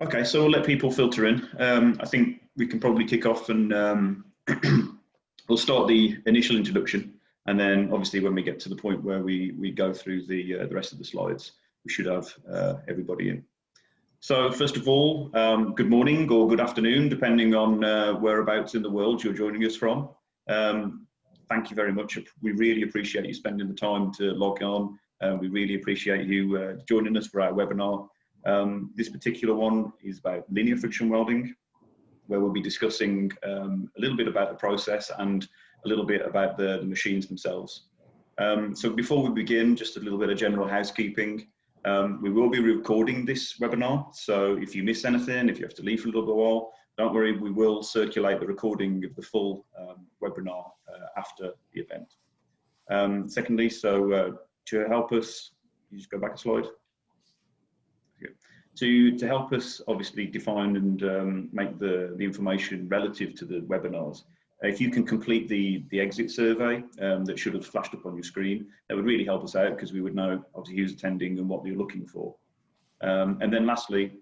Okay, so we'll let people filter in. I think we can probably kick off and we'll start the initial introduction. And then obviously when we get to the point where we go through the rest of the slides, we should have everybody in. So first of all, good morning or good afternoon, depending on whereabouts in the world you're joining us from. Thank you very much. We really appreciate you spending the time to log on. We really appreciate you joining us for our webinar. This particular one is about linear friction welding, where we'll be discussing a little bit about the process and a little bit about the machines themselves. So before we begin, just a little bit of general housekeeping. We will be recording this webinar, so if you miss anything, if you have to leave for a little bit while, don't worry, we will circulate the recording of the full webinar after the event. Secondly, so to help us, you just go back a slide. To help us obviously define and make the information relative to the webinars, if you can complete the exit survey that should have flashed up on your screen, that would really help us out because we would know obviously who's attending and what they're looking for. And then lastly,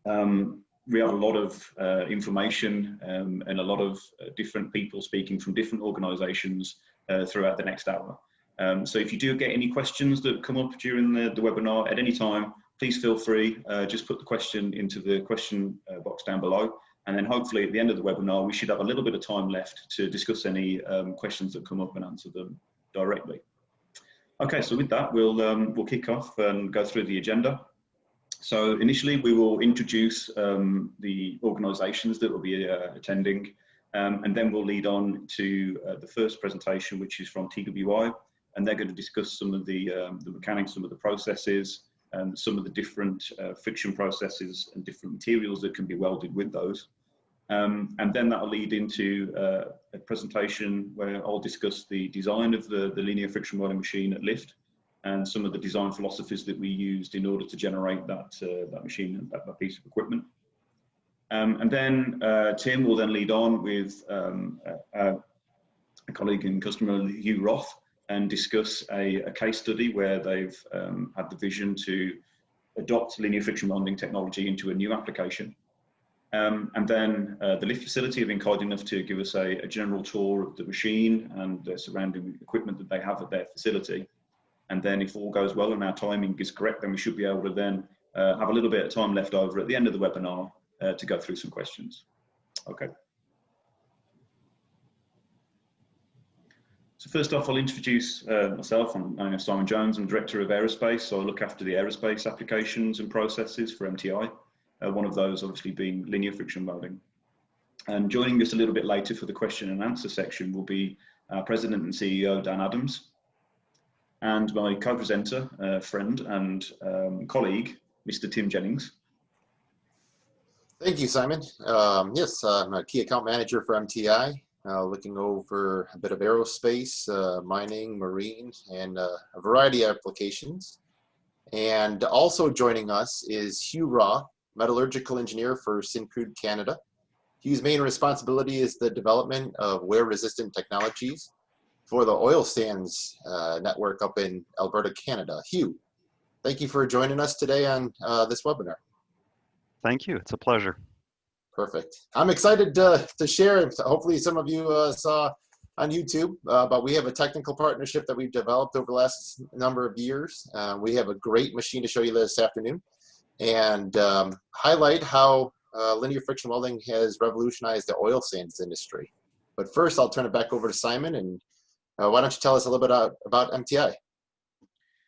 we have a lot of information and a lot of different people speaking from different organisations throughout the next hour. So if you do get any questions that come up during the webinar at any time, please feel free, just put the question into the question box down below. And then hopefully at the end of the webinar, we should have a little bit of time left to discuss any questions that come up and answer them directly. Okay, so with that, we'll kick off and go through the agenda. So initially, we will introduce the organisations that will be attending, and then we'll lead on to the first presentation, which is from TWI, and they're going to discuss some of the mechanics, some of the processes, and some of the different friction processes and different materials that can be welded with those. And then that will lead into a presentation where I'll discuss the design of the linear friction welding machine at LIFT and some of the design philosophies that we used in order to generate that machine, that piece of equipment. And then Tim will then lead on with a colleague and customer, Hugh Roth, and discuss a case study where they've had the vision to adopt linear friction welding technology into a new application. And then the LIFT facility have been kind enough to give us a general tour of the machine and the surrounding equipment that they have at their facility. And then if all goes well and our timing is correct, then we should be able to then have a little bit of time left over at the end of the webinar to go through some questions. Okay. So first off, I'll introduce myself. I'm Simon Jones. I'm Director of Aerospace, so I look after the aerospace applications and processes for MTI, one of those obviously being linear friction welding. And joining us a little bit later for the question and answer section will be our President and CEO, Dan Adams, and my co-presenter, friend and colleague, Mr. Tim Jennings. Thank you, Simon. Yes, I'm a key account manager for MTI. Looking over a bit of aerospace, mining, marine, and a variety of applications. And also joining us is Hugh Roth, metallurgical engineer for Syncrude Canada. Hugh's main responsibility is the development of wear-resistant technologies for the oil sands network up in Alberta, Canada. Hugh, thank you for joining us today on this webinar. Thank you. It's a pleasure. Perfect. I'm excited to share, hopefully some of you saw on YouTube, but we have a technical partnership that we've developed over the last number of years. We have a great machine to show you this afternoon and highlight how linear friction welding has revolutionized the oil sands industry. But first, I'll turn it back over to Simon, and why don't you tell us a little bit about MTI?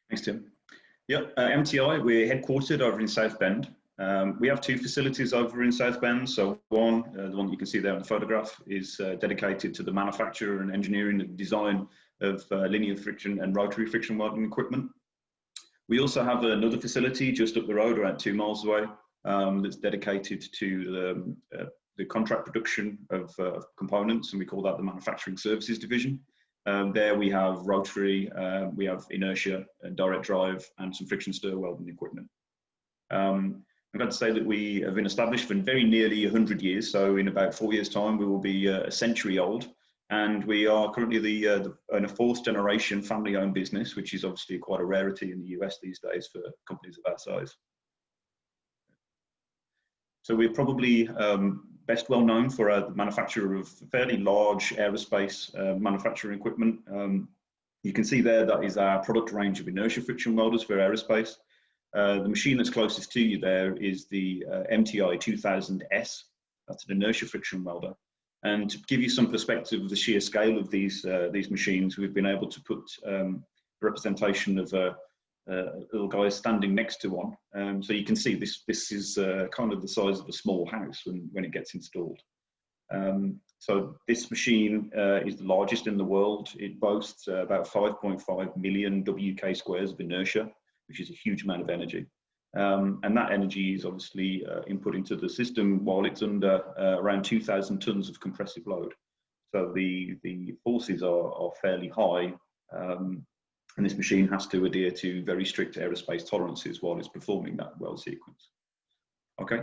Thanks, Tim. Yep, MTI, we're headquartered over in South Bend. We have two facilities over in South Bend. So one, the one that you can see there in the photograph, is dedicated to the manufacture and engineering and design of linear friction and rotary friction welding equipment. We also have another facility just up the road, around 2 miles away, that's dedicated to the contract production of components, and we call that the manufacturing services division. There we have rotary, we have inertia, direct drive, and some friction stir welding equipment. I'm glad to say that we have been established for very nearly 100 years. So in about 4 years' time, we will be a century old. And we are currently in a 4th generation family-owned business, which is obviously quite a rarity in the US these days for companies of our size. So we're probably best well known for the manufacture of fairly large aerospace manufacturing equipment. You can see there that is our product range of inertia friction welders for aerospace. The machine that's closest to you there is the MTI 2000S. That's an inertia friction welder. And to give you some perspective of the sheer scale of these machines, we've been able to put representation of little guys standing next to one. So you can see this is kind of the size of a small house when it gets installed. So this machine is the largest in the world. It boasts about 5.5 million WK squares of inertia, which is a huge amount of energy. And that energy is obviously input into the system while it's under around 2,000 tons of compressive load. So the forces are fairly high, and this machine has to adhere to very strict aerospace tolerances while it's performing that weld sequence. Okay.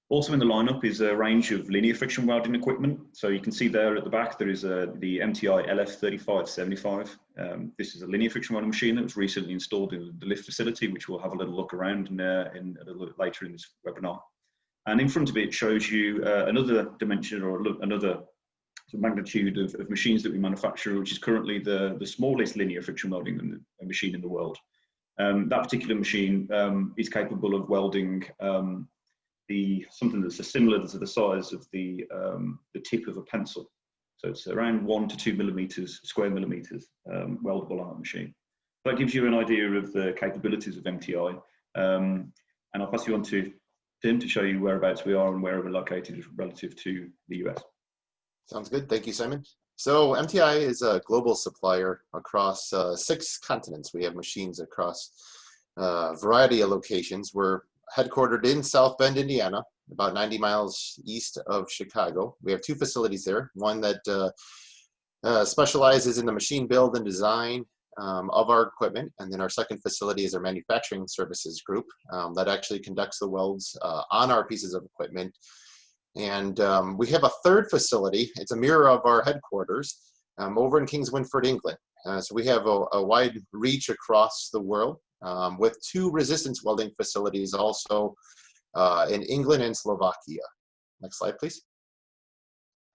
Also in the lineup is a range of linear friction welding equipment. So you can see there at the back, there is the MTI LF3575. This is a linear friction welding machine that was recently installed in the lift facility, which we'll have a little look around in a little later in this webinar. And in front of it shows you another dimension or another magnitude of machines that we manufacture, which is currently the smallest linear friction welding machine in the world. That particular machine is capable of welding something that's similar to the size of the tip of a pencil. So it's around 1 to 2 millimeters, square millimeters, weldable on that machine. That gives you an idea of the capabilities of MTI. And I'll pass you on to Tim to show you whereabouts we are and where we're located relative to the US. Sounds good. Thank you, Simon. So MTI is a global supplier across 6 continents. We have machines across a variety of locations. We're headquartered in South Bend, Indiana, about 90 miles east of Chicago. We have 2 facilities there, one that specializes in the machine build and design of our equipment, and then our second facility is our manufacturing services group that actually conducts the welds on our pieces of equipment. And we have a third facility. It's a mirror of our headquarters over in Kings Winford, England. So we have a wide reach across the world with 2 resistance welding facilities also in England and Slovakia. Next slide, please.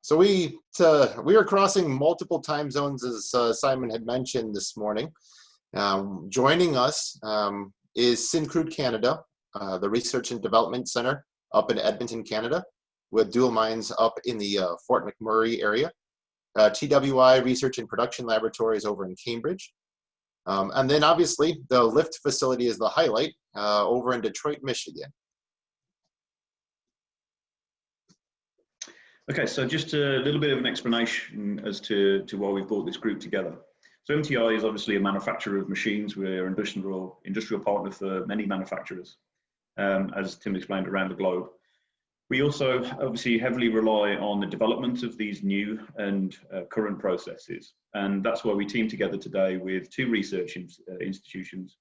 So we are crossing multiple time zones, as Simon had mentioned this morning. Joining us is Syncrude Canada, the Research and Development Center up in Edmonton, Canada, with dual mines up in the Fort McMurray area. TWI Research and Production Laboratories over in Cambridge. And then obviously the lift facility is the highlight over in Detroit, Michigan. Okay, so just a little bit of an explanation as to why we've brought this group together. So MTI is obviously a manufacturer of machines. We're an industrial partner for many manufacturers, as Tim explained, around the globe. We also obviously heavily rely on the development of these new and current processes. And that's why we team together today with 2 research institutions.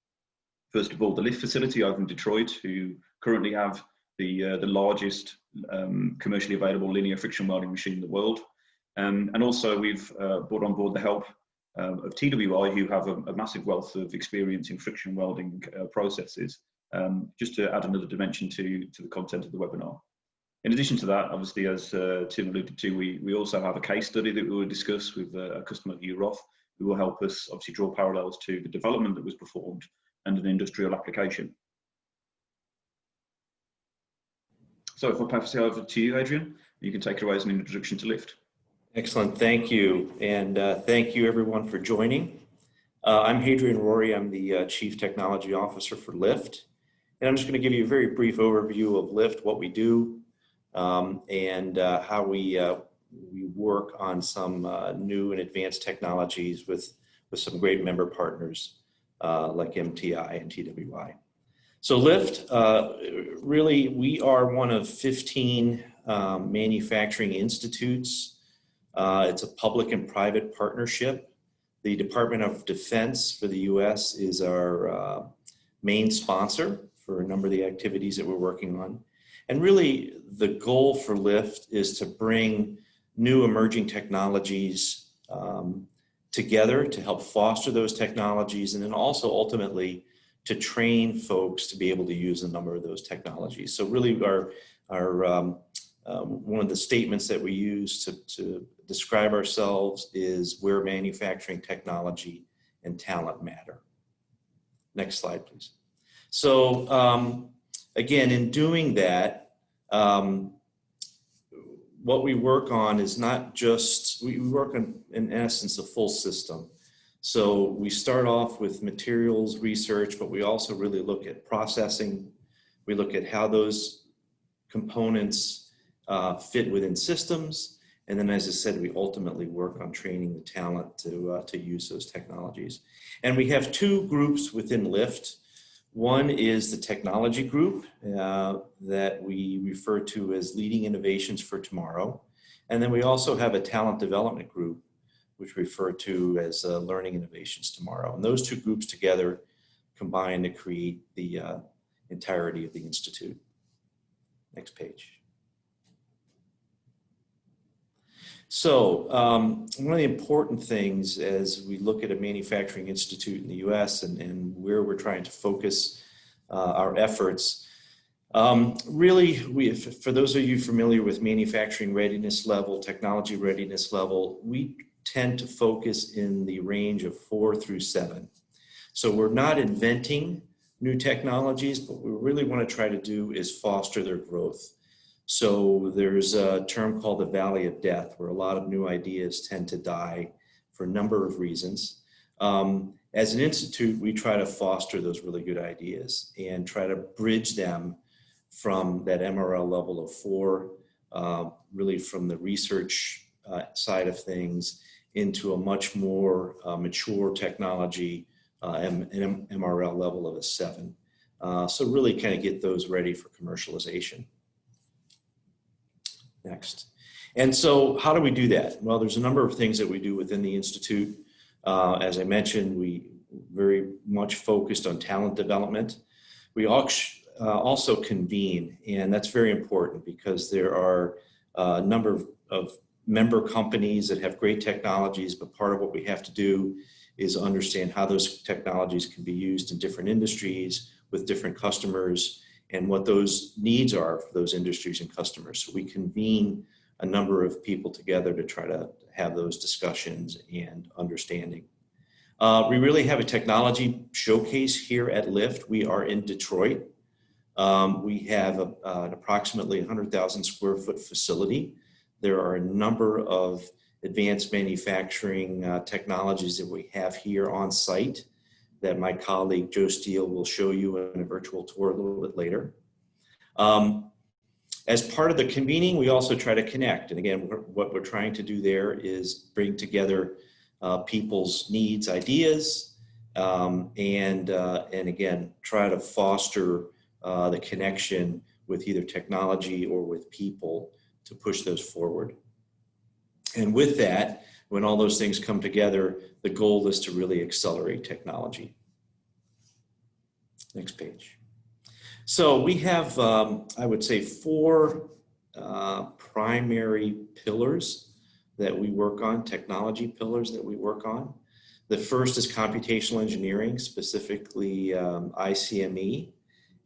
First of all, the lift facility over in Detroit, who currently have the largest commercially available linear friction welding machine in the world. And also we've brought on board the help of TWI, who have a massive wealth of experience in friction welding processes, just to add another dimension to the content of the webinar. In addition to that, obviously, as Tim alluded to, we also have a case study that we will discuss with a customer, Uroth, who will help us obviously draw parallels to the development that was performed and an industrial application. So if I pass it over to you, Adrian, you can take it away as an introduction to LIFT. Excellent, thank you. And thank you everyone for joining. I'm Hadrian Rory, I'm the Chief Technology Officer for LIFT. And I'm just gonna give you a very brief overview of LIFT, what we do, and how we work on some new and advanced technologies with some great member partners like MTI and TWI. So LIFT, really, we are one of 15 manufacturing institutes. It's a public and private partnership. The Department of Defense for the US is our main sponsor for a number of the activities that we're working on. And really, the goal for LIFT is to bring new emerging technologies together to help foster those technologies, and then also ultimately to train folks to be able to use a number of those technologies. So really one of the statements that we use to describe ourselves is where manufacturing technology and talent matter. Next slide, please. So again, in doing that, what we work on is not just, we work on, in essence, a full system. So we start off with materials research, but we also really look at processing. We look at how those components fit within systems. And then, as I said, we ultimately work on training the talent to use those technologies. And we have two groups within LIFT. One is the technology group that we refer to as Leading Innovations for Tomorrow. And then we also have a talent development group, which we refer to as Learning Innovations Tomorrow. And those two groups together combine to create the entirety of the Institute. Next page. So one of the important things as we look at a manufacturing institute in the US and where we're trying to focus our efforts, really, for those of you familiar with manufacturing readiness level, technology readiness level, we tend to focus in the range of 4 through 7. So we're not inventing new technologies, but what we really want to try to do is foster their growth. So there's a term called the Valley of Death, where a lot of new ideas tend to die for a number of reasons. As an institute, we try to foster those really good ideas and try to bridge them from that MRL level of 4, really from the research side of things, into a much more mature technology MRL level of a 7. So really kind of get those ready for commercialization. Next. And so how do we do that? Well, there's a number of things that we do within the Institute. As I mentioned, we very much focused on talent development. We also convene, and that's very important because there are a number of member companies that have great technologies, but part of what we have to do is understand how those technologies can be used in different industries with different customers and what those needs are for those industries and customers. So we convene a number of people together to try to have those discussions and understanding. We really have a technology showcase here at LIFT. We are in Detroit. We have an approximately 100,000 square foot facility. There are a number of advanced manufacturing technologies that we have here on site that my colleague Joe Steele will show you in a virtual tour a little bit later. As part of the convening, we also try to connect. And again, what we're trying to do there is bring together people's needs, ideas, and again, try to foster the connection with either technology or with people to push those forward. And with that, when all those things come together, the goal is to really accelerate technology. Next page. So we have, I would say, 4 primary pillars that we work on, technology pillars that we work on. The first is computational engineering, specifically ICME.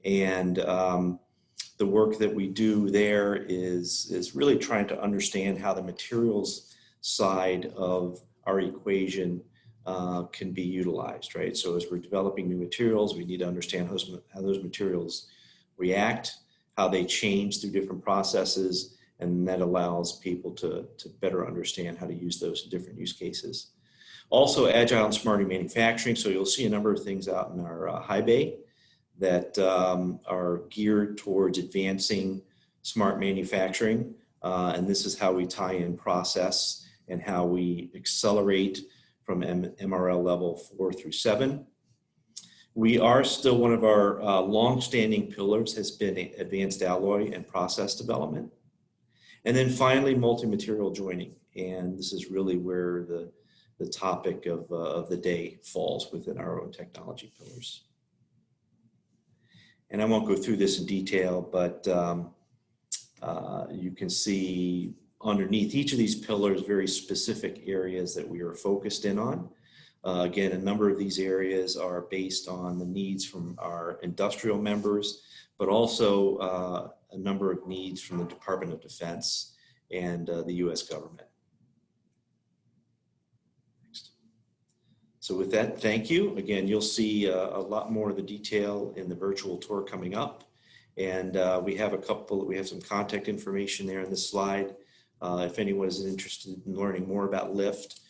And the work that we do there is really trying to understand how the materials side of our equation can be utilized, right? So as we're developing new materials, we need to understand how those materials react, how they change through different processes, and that allows people to better understand how to use those in different use cases. Also, agile and smarter manufacturing. So you'll see a number of things out in our high bay that are geared towards advancing smart manufacturing. And this is how we tie in process and how we accelerate from MRL level 4 through 7. We are still, one of our long-standing pillars has been advanced alloy and process development. And then finally, multi-material joining. And this is really where the topic of the day falls within our own technology pillars. And I won't go through this in detail, but you can see underneath each of these pillars very specific areas that we are focused in on. Again, a number of these areas are based on the needs from our industrial members, but also a number of needs from the Department of Defense and the U.S. government. Next. So with that, thank you. Again, you'll see a lot more of the detail in the virtual tour coming up. And we have some contact information there on this slide. If anyone is interested in learning more about LIFT,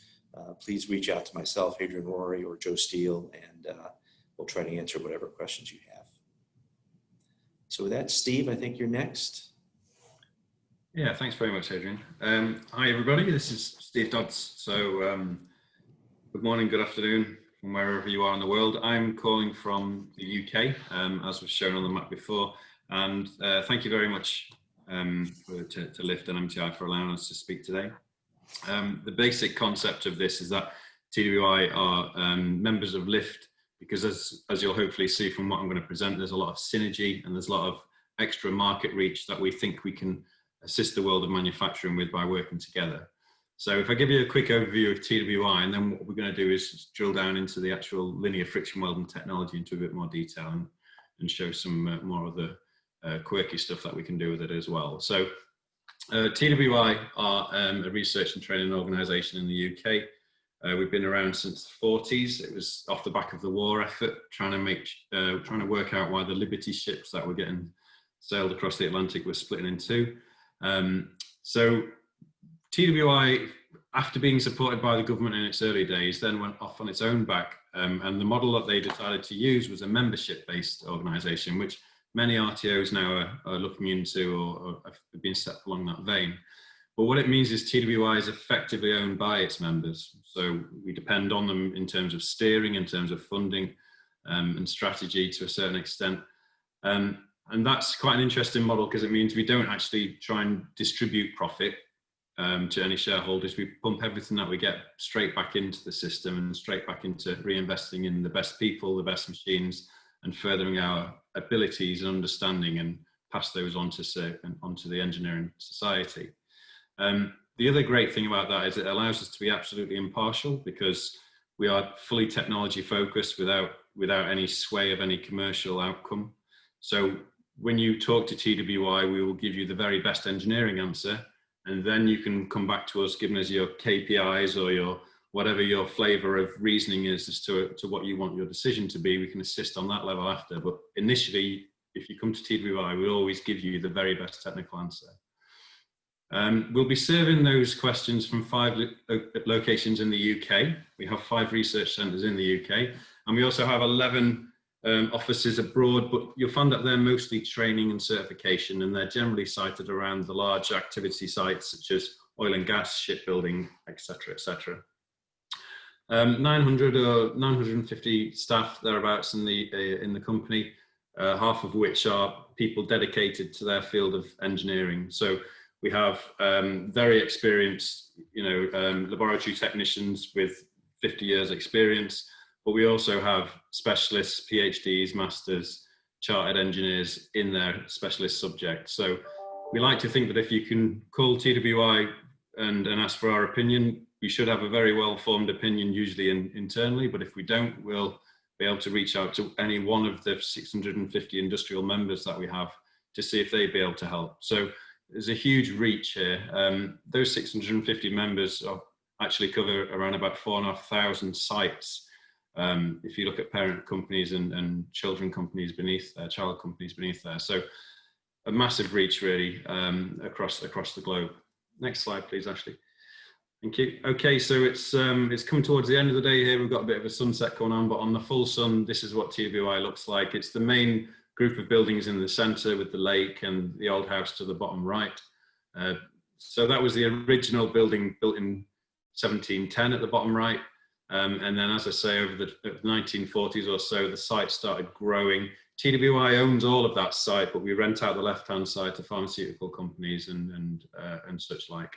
please reach out to myself, Hadrian Rory, or Joe Steele, and we'll try to answer whatever questions you have. So with that, Steve, I think you're next. Yeah, thanks very much, Adrian. Hi, everybody. This is Steve Dodds. So good morning, good afternoon, from wherever you are in the world. I'm calling from the UK, as was shown on the map before. And thank you very much to LIFT and MTI for allowing us to speak today. The basic concept of this is that TWI are members of LIFT because as you'll hopefully see from what I'm going to present, there's a lot of synergy and there's a lot of extra market reach that we think we can assist the world of manufacturing with by working together. So if I give you a quick overview of TWI, and then what we're going to do is drill down into the actual linear friction welding technology into a bit more detail and show some more of the quirky stuff that we can do with it as well. So TWI are a research and training organisation in the UK. We've been around since the 40s. It was off the back of the war effort, trying to work out why the Liberty ships that were getting sailed across the Atlantic were splitting in two. So TWI, after being supported by the government in its early days, then went off on its own back. And the model that they decided to use was a membership-based organisation, which many RTOs now are looking into or have been set along that vein. But what it means is TWI is effectively owned by its members. So we depend on them in terms of steering, in terms of funding and strategy to a certain extent. And that's quite an interesting model because it means we don't actually try and distribute profit to any shareholders. We pump everything that we get straight back into the system and straight back into reinvesting in the best people, the best machines, and furthering our abilities and understanding and pass those on onto the engineering society. The other great thing about that is it allows us to be absolutely impartial because we are fully technology focused without any sway of any commercial outcome. So when you talk to TWI, we will give you the very best engineering answer, and then you can come back to us giving us your KPIs or your whatever your flavor of reasoning is as to what you want your decision to be. We can assist on that level after, but initially, if you come to TWI, we'll always give you the very best technical answer. We'll be serving those questions from 5 locations in the UK. We have 5 research centres in the UK, and we also have 11 offices abroad, but you'll find that they're mostly training and certification, and they're generally sited around the large activity sites such as oil and gas, shipbuilding, etc., etc. 900 or 950 staff thereabouts in the company, half of which are people dedicated to their field of engineering. So we have very experienced, laboratory technicians with 50 years experience, but we also have specialists, PhDs, masters, chartered engineers in their specialist subject. So we like to think that if you can call TWI and ask for our opinion, we should have a very well-formed opinion, usually internally, but if we don't, we'll be able to reach out to any one of the 650 industrial members that we have to see if they'd be able to help. So there's a huge reach here. Those 650 members actually cover around about 4,500 sites. If you look at parent companies and children companies beneath there, child companies beneath there. So a massive reach really across the globe. Next slide, please, Ashley. Thank you. Okay, so it's come towards the end of the day here. We've got a bit of a sunset going on, but on the full sun, this is what TWI looks like. It's the main group of buildings in the centre with the lake and the old house to the bottom right. So that was the original building built in 1710 at the bottom right. And then, as I say, over the 1940s or so, the site started growing. TWI owns all of that site, but we rent out the left-hand side to pharmaceutical companies and such like.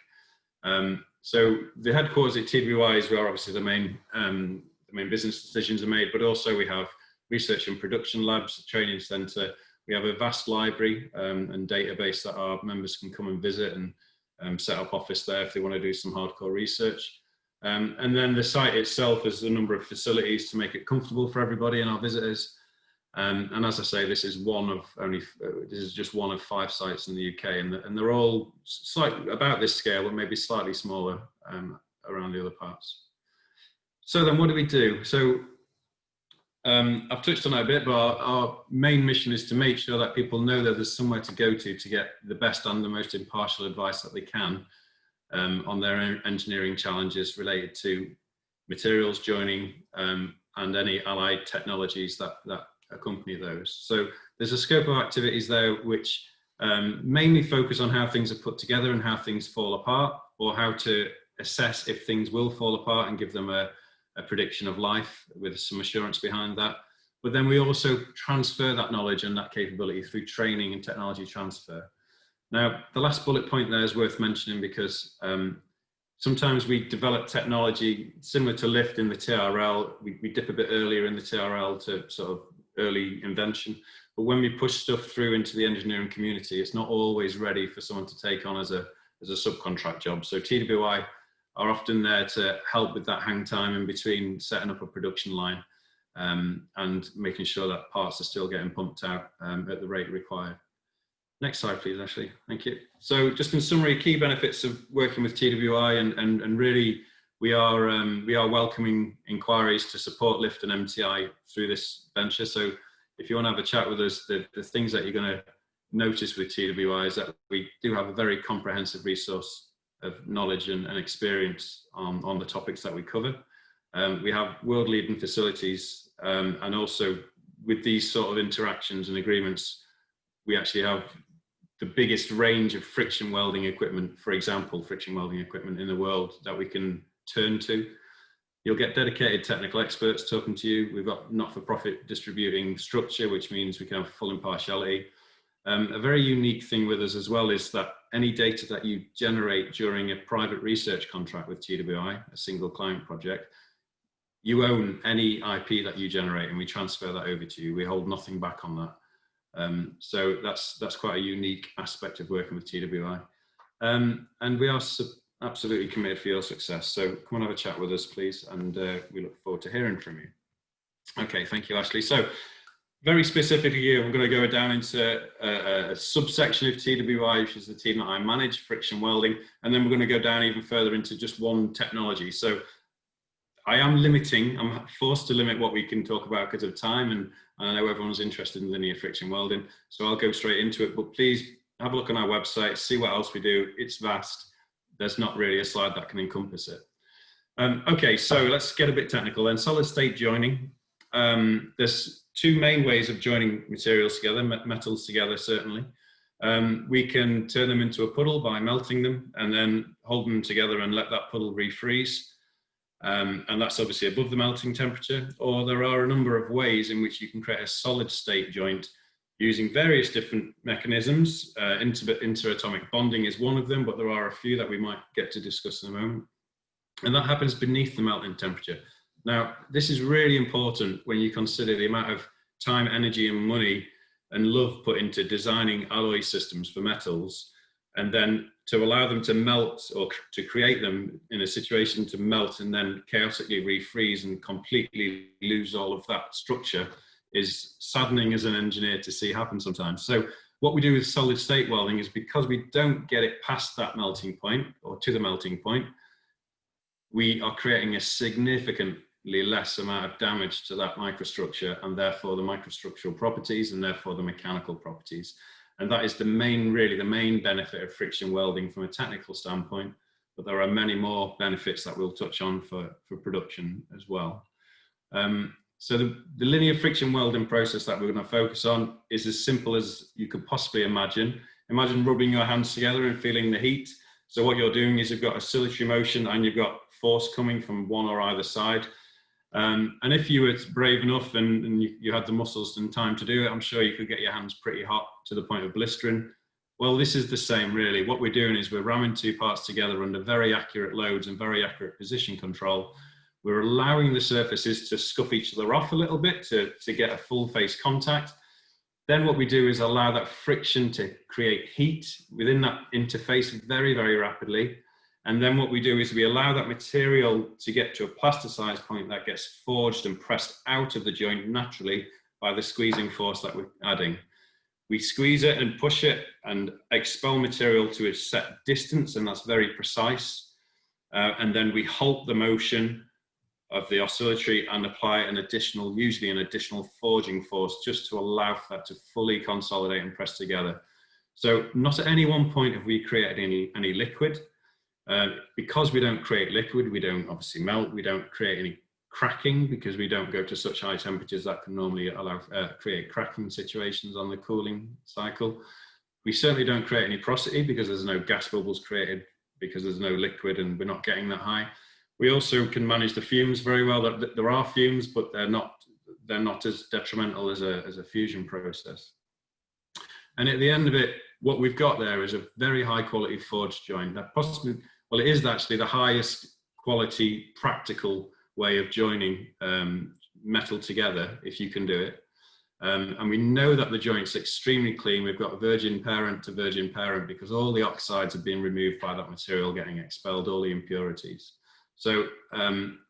So the headquarters at TWI is where obviously the main business decisions are made, but also we have research and production labs, a training centre. We have a vast library and database that our members can come and visit and set up office there if they want to do some hardcore research. And then the site itself has a number of facilities to make it comfortable for everybody and our visitors. And as I say, this is just one of 5 sites in the UK, and they're all about this scale, but maybe slightly smaller around the other parts. So then, what do? So I've touched on it a bit, but our main mission is to make sure that people know that there's somewhere to go to get the best and the most impartial advice that they can on their engineering challenges related to materials joining and any allied technologies that accompany those. So there's a scope of activities there which mainly focus on how things are put together and how things fall apart, or how to assess if things will fall apart and give them a prediction of life with some assurance behind that. But then we also transfer that knowledge and that capability through training and technology transfer. Now, the last bullet point there is worth mentioning because sometimes we develop technology similar to LIFT in the TRL. We dip a bit earlier in the TRL to sort of early invention. But when we push stuff through into the engineering community, it's not always ready for someone to take on as a subcontract job. So TWI are often there to help with that hang time in between setting up a production line and making sure that parts are still getting pumped out at the rate required. Next slide, please, Ashley. Thank you. So just in summary, key benefits of working with TWI, and really we are welcoming inquiries to support LIFT and MTI through this venture. So if you want to have a chat with us, the things that you're going to notice with TWI is that we do have a very comprehensive resource of knowledge and experience on the topics that we cover. We have world-leading facilities, and also with these sort of interactions and agreements, we actually have the biggest range of friction welding equipment, for example, friction welding equipment in the world that we can turn to. You'll get dedicated technical experts talking to you. We've got not-for-profit distributing structure, which means we can have full impartiality. A very unique thing with us as well is that any data that you generate during a private research contract with TWI, a single client project, you own any IP that you generate and we transfer that over to you. We hold nothing back on that. So that's quite a unique aspect of working with TWI. And we are absolutely committed for your success. So come and have a chat with us, please. And we look forward to hearing from you. Okay, thank you, Ashley. So very specifically here, we're going to go down into a subsection of TWI, which is the team that I manage, friction welding. And then we're going to go down even further into just one technology. So I'm forced to limit what we can talk about because of time, and I know everyone's interested in linear friction welding, so I'll go straight into it. But please have a look on our website, see what else we do. It's vast. There's not really a slide that can encompass it. Okay, so let's get a bit technical then. Solid state joining. There's 2 main ways of joining materials together, metals together certainly. We can turn them into a puddle by melting them and then hold them together and let that puddle refreeze. And that's obviously above the melting temperature. Or there are a number of ways in which you can create a solid state joint using various different mechanisms. Interatomic bonding is one of them, but there are a few that we might get to discuss in a moment. And that happens beneath the melting temperature. Now, this is really important when you consider the amount of time, energy, and money and love put into designing alloy systems for metals, and then to allow them to melt, or to create them in a situation to melt and then chaotically refreeze and completely lose all of that structure is saddening as an engineer to see happen sometimes. So what we do with solid state welding is, because we don't get it past that melting point or to the melting point, we are creating a significantly less amount of damage to that microstructure, and therefore the microstructural properties, and therefore the mechanical properties. And that is really the main benefit of friction welding from a technical standpoint, but there are many more benefits that we'll touch on for production as well. So the linear friction welding process that we're going to focus on is as simple as you could possibly imagine. Imagine rubbing your hands together and feeling the heat. So what you're doing is you've got oscillatory motion and you've got force coming from one or either side. And if you were brave enough and you had the muscles and time to do it, I'm sure you could get your hands pretty hot to the point of blistering. Well, this is the same really. What we're doing is we're ramming 2 parts together under very accurate loads and very accurate position control. We're allowing the surfaces to scuff each other off a little bit to get a full face contact. Then what we do is allow that friction to create heat within that interface very, very rapidly. And then what we do is we allow that material to get to a plasticized point that gets forged and pressed out of the joint naturally by the squeezing force that we're adding. We squeeze it and push it and expel material to a set distance, and that's very precise. And then we halt the motion of the oscillatory and apply usually an additional forging force just to allow for that to fully consolidate and press together. So not at any one point have we created any liquid. Because we don't create liquid, we don't obviously melt, we don't create any cracking because we don't go to such high temperatures that can normally create cracking situations on the cooling cycle. We certainly don't create any porosity because there's no gas bubbles created because there's no liquid and we're not getting that high. We also can manage the fumes very well. There are fumes, but they're not as detrimental as a fusion process. And at the end of it, what we've got there is a very high quality forged joint that possibly, well, it is actually the highest quality practical way of joining metal together, if you can do it. And we know that the joint's extremely clean. We've got virgin parent to virgin parent because all the oxides have been removed by that material getting expelled, all the impurities. So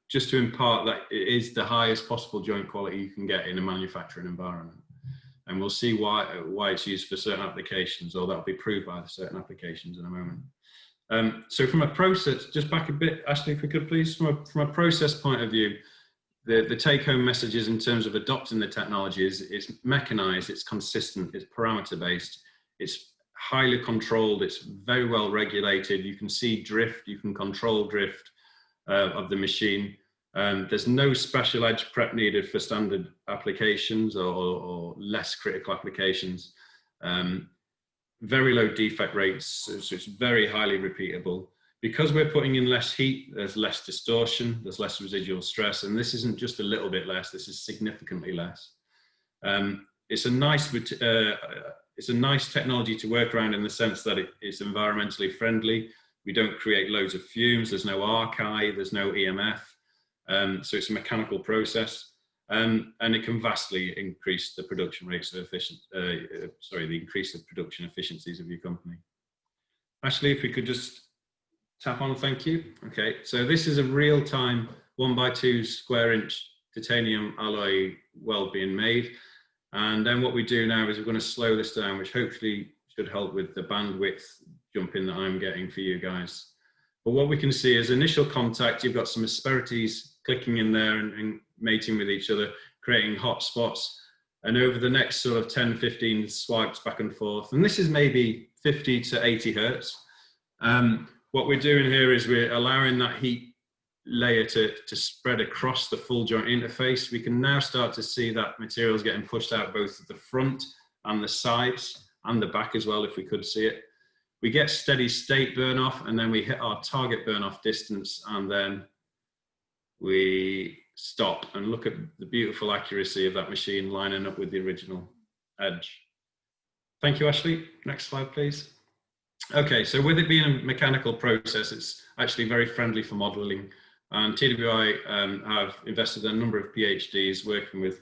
just to impart that it is the highest possible joint quality you can get in a manufacturing environment. And we'll see why it's used for certain applications, or that'll be proved by the certain applications in a moment. So from a process, just back a bit, Ashley, if we could please, from a process point of view, the take-home messages in terms of adopting the technology is it's mechanized, it's consistent, it's parameter-based, it's highly controlled, it's very well regulated. You can see drift, you can control drift of the machine. There's no special edge prep needed for standard applications or less critical applications. Very low defect rates, so it's very highly repeatable. Because we're putting in less heat, there's less distortion, there's less residual stress, and this isn't just a little bit less, this is significantly less. It's a nice technology to work around in the sense that it's environmentally friendly. We don't create loads of fumes, there's no arc-eye, there's no EMF. So it's a mechanical process, and it can vastly increase the production rates of increase the production efficiencies of your company. Ashley, if we could just tap on, thank you. Okay, so this is a real-time 1x2 square inch titanium alloy weld being made. And then what we do now is we're going to slow this down, which hopefully should help with the bandwidth jumping that I'm getting for you guys. But what we can see is initial contact, you've got some asperities clicking in there and mating with each other, creating hot spots. And over the next sort of 10, 15 swipes back and forth, and this is maybe 50 to 80 hertz. What we're doing here is we're allowing that heat layer to spread across the full joint interface. We can now start to see that material is getting pushed out both at the front and the sides and the back as well, if we could see it. We get steady state burn off, and then we hit our target burn off distance, and then we stop and look at the beautiful accuracy of that machine lining up with the original edge. Thank you, Ashley. Next slide, please. Okay, so with it being a mechanical process, it's actually very friendly for modeling. And TWI have invested in a number of PhDs working with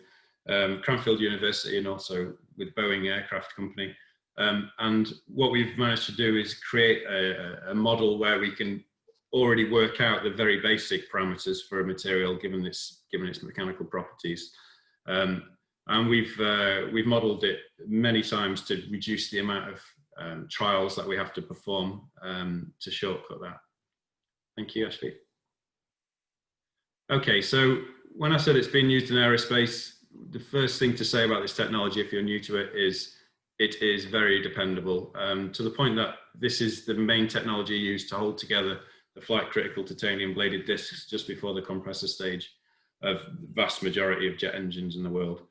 Cranfield University and also with Boeing Aircraft Company. And what we've managed to do is create a model where we can already work out the very basic parameters for a material given its mechanical properties. And we've modeled it many times to reduce the amount of trials that we have to perform to shortcut that. Thank you, Ashley. Okay, so when I said it's being used in aerospace, the first thing to say about this technology, if you're new to it, is it is very dependable, to the point that this is the main technology used to hold together the flight critical titanium bladed discs just before the compressor stage of the vast majority of jet engines in the world.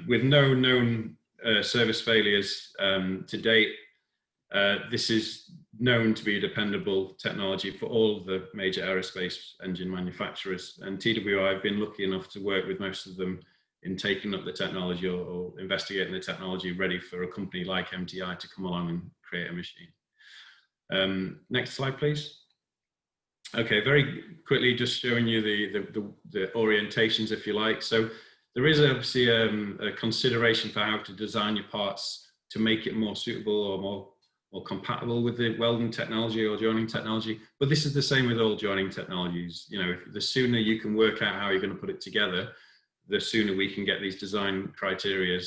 With no known service failures to date, this is known to be a dependable technology for all of the major aerospace engine manufacturers. And TWI have been lucky enough to work with most of them in taking up the technology or investigating the technology ready for a company like MTI to come along and create a machine. Next slide, please. Okay, very quickly just showing you the orientations, if you like. So there is obviously a consideration for how to design your parts to make it more suitable or or compatible with the welding technology or joining technology. But this is the same with all joining technologies. You know, the sooner you can work out how you're going to put it together, the sooner we can get these design criteria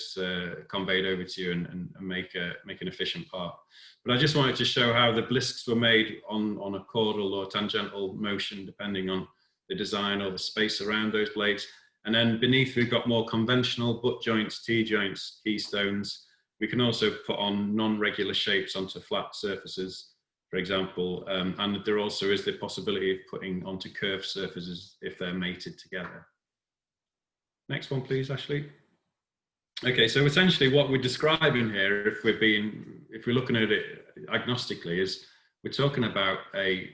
conveyed over to you and make an efficient part. But I just wanted to show how the blisks were made on a caudal or tangential motion, depending on the design or the space around those blades. And then beneath, we've got more conventional butt joints, T-joints, keystones. We can also put on non-regular shapes onto flat surfaces, for example. And there also is the possibility of putting onto curved surfaces if they're mated together. Next one, please, Ashley. Okay, so essentially what we're describing here, if we're looking at it agnostically, is we're talking about a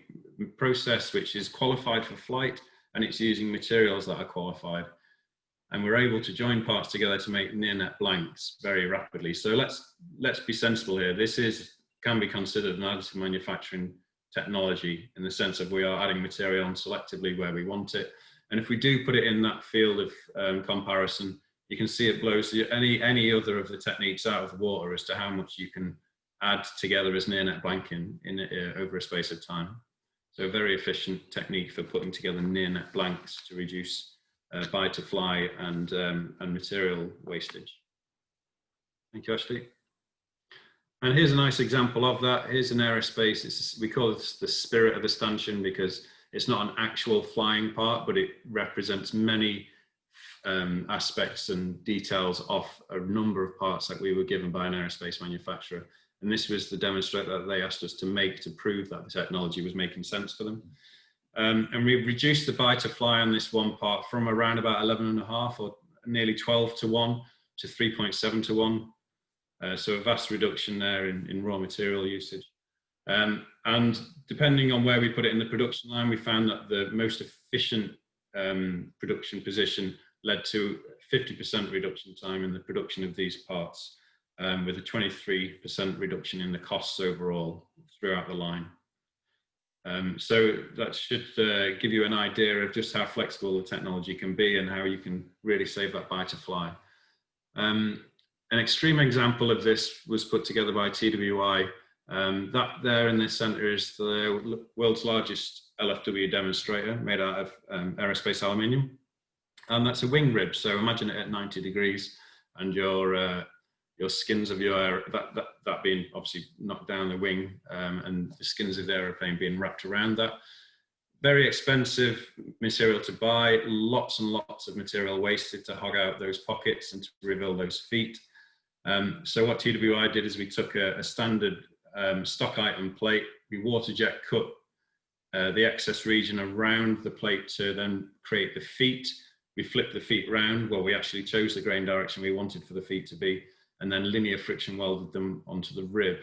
process which is qualified for flight, and it's using materials that are qualified. And we're able to join parts together to make near net blanks very rapidly. So let's be sensible here. This can be considered an additive manufacturing technology in the sense of we are adding material on selectively where we want it. And if we do put it in that field of comparison, you can see it blows any other of the techniques out of the water as to how much you can add together as near net blanking over a space of time. So a very efficient technique for putting together near net blanks to reduce buy to fly and material wastage. Thank you, Ashley. And here's a nice example of that. Here's an aerospace. We call it the spirit of a stanchion because it's not an actual flying part, but it represents many aspects and details of a number of parts that we were given by an aerospace manufacturer. And this was the demonstrator that they asked us to make to prove that the technology was making sense for them. And we reduced the buy to fly on this one part from around about 11.5 or nearly 12 to 1 to 3.7 to 1. So a vast reduction there in raw material usage. And depending on where we put it in the production line, we found that the most efficient production position led to 50% reduction time in the production of these parts, with a 23% reduction in the costs overall throughout the line. So that should give you an idea of just how flexible the technology can be and how you can really save that buy to fly. An extreme example of this was put together by TWI. That there in this center is the world's largest LFW demonstrator made out of aerospace aluminium. And that's a wing rib. So imagine it at 90 degrees and your skins of that being obviously knocked down the wing, and the skins of the aeroplane being wrapped around that. Very expensive material to buy, lots and lots of material wasted to hog out those pockets and to reveal those feet. So what TWI did is we took a standard stock item plate, we water jet cut the excess region around the plate to then create the feet. We flipped the feet round. Well, we actually chose the grain direction we wanted for the feet to be, and then linear friction welded them onto the rib.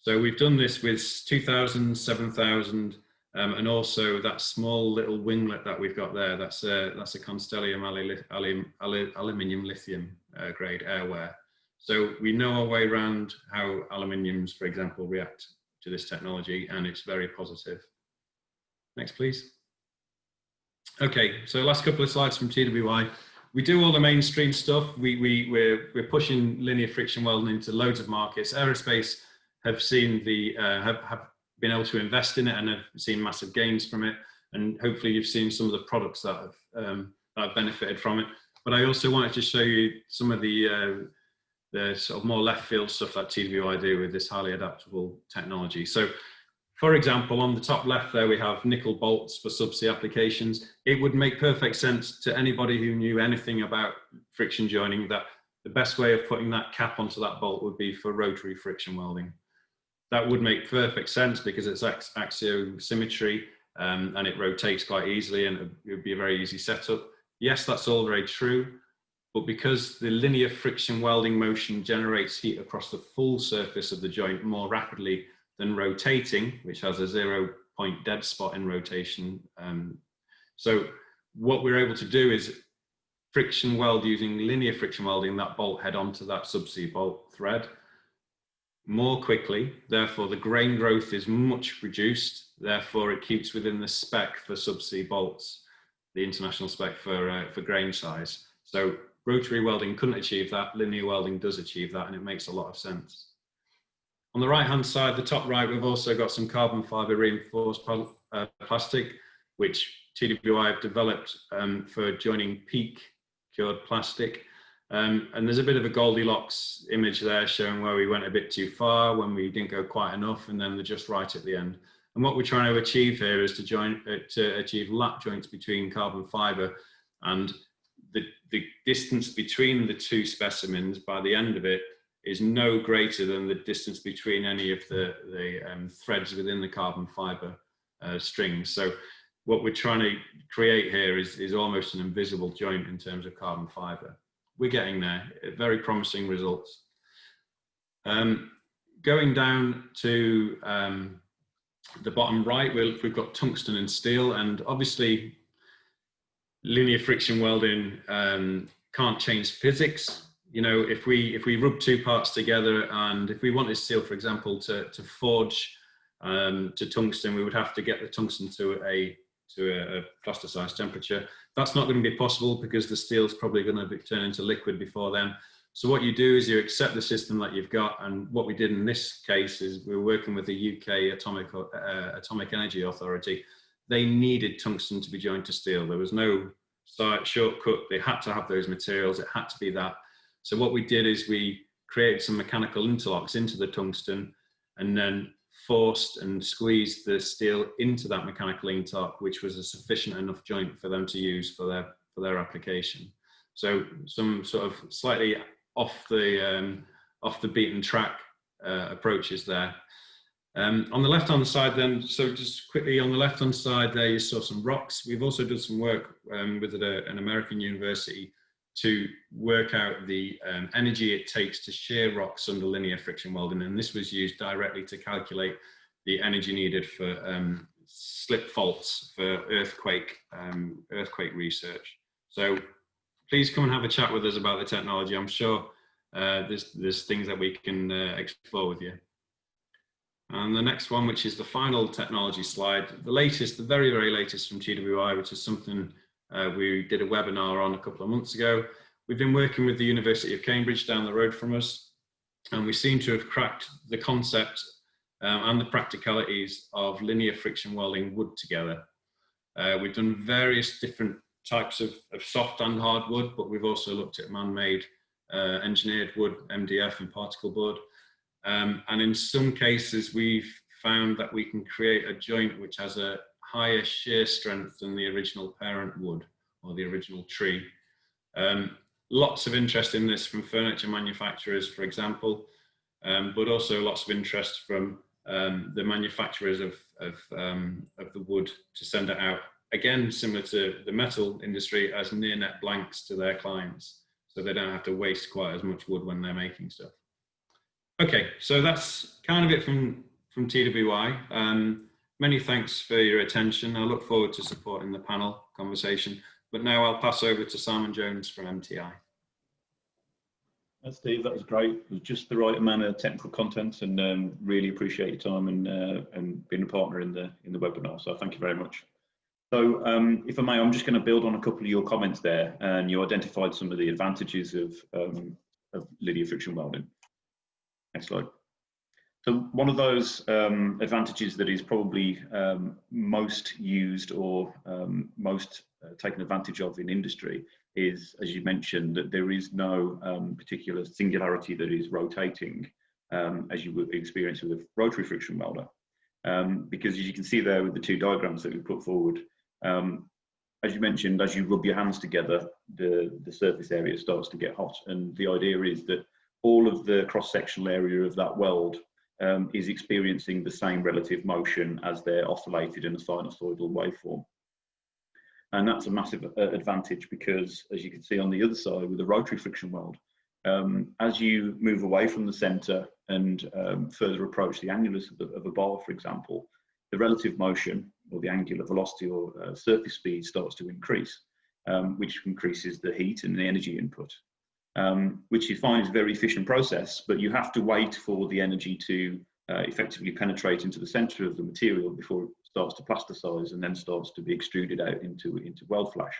So we've done this with 2000, 7000, and also that small little winglet that we've got there. That's a Constellium aluminium lithium grade airwear. So we know our way around how aluminiums, for example, react to this technology, and it's very positive. Next, please. Okay, so last couple of slides from TWI. We do all the mainstream stuff. We're pushing linear friction welding into loads of markets. Aerospace have seen have been able to invest in it and have seen massive gains from it. And hopefully you've seen some of the products that have benefited from it. But I also wanted to show you some of the sort of more left field stuff that TWI do with this highly adaptable technology. So, for example, on the top left there, we have nickel bolts for subsea applications. It would make perfect sense to anybody who knew anything about friction joining that the best way of putting that cap onto that bolt would be for rotary friction welding. That would make perfect sense because it's axisymmetry and it rotates quite easily and it would be a very easy setup. Yes, that's all very true, but because the linear friction welding motion generates heat across the full surface of the joint more rapidly than rotating, which has a 0-point dead spot in rotation. So what we're able to do is friction weld using linear friction welding that bolt head onto that subsea bolt thread more quickly. Therefore, the grain growth is much reduced. Therefore, it keeps within the spec for subsea bolts, the international spec for grain size. So rotary welding couldn't achieve that. Linear welding does achieve that, and it makes a lot of sense. On the right-hand side, the top right, we've also got some carbon fiber reinforced plastic, which TWI have developed for joining peak cured plastic. And there's a bit of a Goldilocks image there showing where we went a bit too far, when we didn't go quite enough, and then they're just right at the end. And what we're trying to achieve here is to achieve lap joints between carbon fiber, and the distance between the two specimens by the end of it is no greater than the distance between any of the threads within the carbon fiber strings. So what we're trying to create here is almost an invisible joint in terms of carbon fiber. We're getting there, very promising results. Going down to the bottom right, we've got tungsten and steel, and obviously linear friction welding can't change physics. You know, if we rub two parts together, and if we wanted steel, for example, to forge to tungsten, we would have to get the tungsten to a plasticized temperature. That's not going to be possible because the steel is probably going to turn into liquid before then. So what you do is you accept the system that you've got, and what we did in this case is we were working with the UK Atomic Energy Authority. They needed tungsten to be joined to steel. There was no shortcut. They had to have those materials. It had to be that. So what we did is we created some mechanical interlocks into the tungsten, and then forced and squeezed the steel into that mechanical interlock, which was a sufficient enough joint for them to use for their application. So some sort of slightly off the beaten track approaches there. On the left-hand side then, so just quickly on the left-hand side there, you saw some rocks. We've also done some work with an American university to work out the energy it takes to shear rocks under linear friction welding. And this was used directly to calculate the energy needed for slip faults for earthquake research. So please come and have a chat with us about the technology. I'm sure there's things that we can explore with you. And the next one, which is the final technology slide, the latest, the very, very latest from TWI, which is something we did a webinar on a couple of months ago. We've been working with the University of Cambridge down the road from us, and we seem to have cracked the concept and the practicalities of linear friction welding wood together. We've done various different types of soft and hard wood, but we've also looked at man-made engineered wood, MDF and particle board. And in some cases, we've found that we can create a joint which has a higher shear strength than the original parent wood or the original tree. Lots of interest in this from furniture manufacturers, for example, but also lots of interest from the manufacturers of the wood to send it out. Again, similar to the metal industry, as near net blanks to their clients, so they don't have to waste quite as much wood when they're making stuff. Okay, so that's kind of it from TWI. Many thanks for your attention. I look forward to supporting the panel conversation, but now I'll pass over to Simon Jones from MTI. Steve, that was great. It was just the right amount of technical content, and really appreciate your time and being a partner in the webinar. So thank you very much. So if I may, I'm just going to build on a couple of your comments there, and you identified some of the advantages of linear friction welding. Next slide. So one of those advantages that is probably most used or most taken advantage of in industry is, as you mentioned, that there is no particular singularity that is rotating as you would experience with a rotary friction welder. Because as you can see there with the two diagrams that we put forward, as you mentioned, as you rub your hands together, the surface area starts to get hot. And the idea is that all of the cross-sectional area of that weld is experiencing the same relative motion as they're oscillated in a sinusoidal waveform. And that's a massive advantage because, as you can see on the other side with the rotary friction weld, as you move away from the center and further approach the annulus of a bar, for example, the relative motion or the angular velocity or surface speed starts to increase, which increases the heat and the energy input. Which you find is a very efficient process, but you have to wait for the energy to effectively penetrate into the center of the material before it starts to plasticize and then starts to be extruded out into weld flash.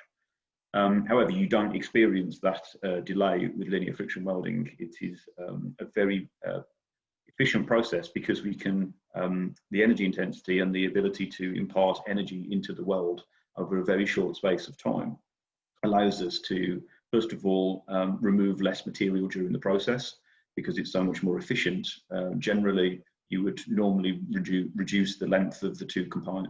However, you don't experience that delay with linear friction welding. It is a very efficient process because we can, the energy intensity and the ability to impart energy into the weld over a very short space of time allows us to, first of all, remove less material during the process because it's so much more efficient. Generally, you would normally reduce the length of the two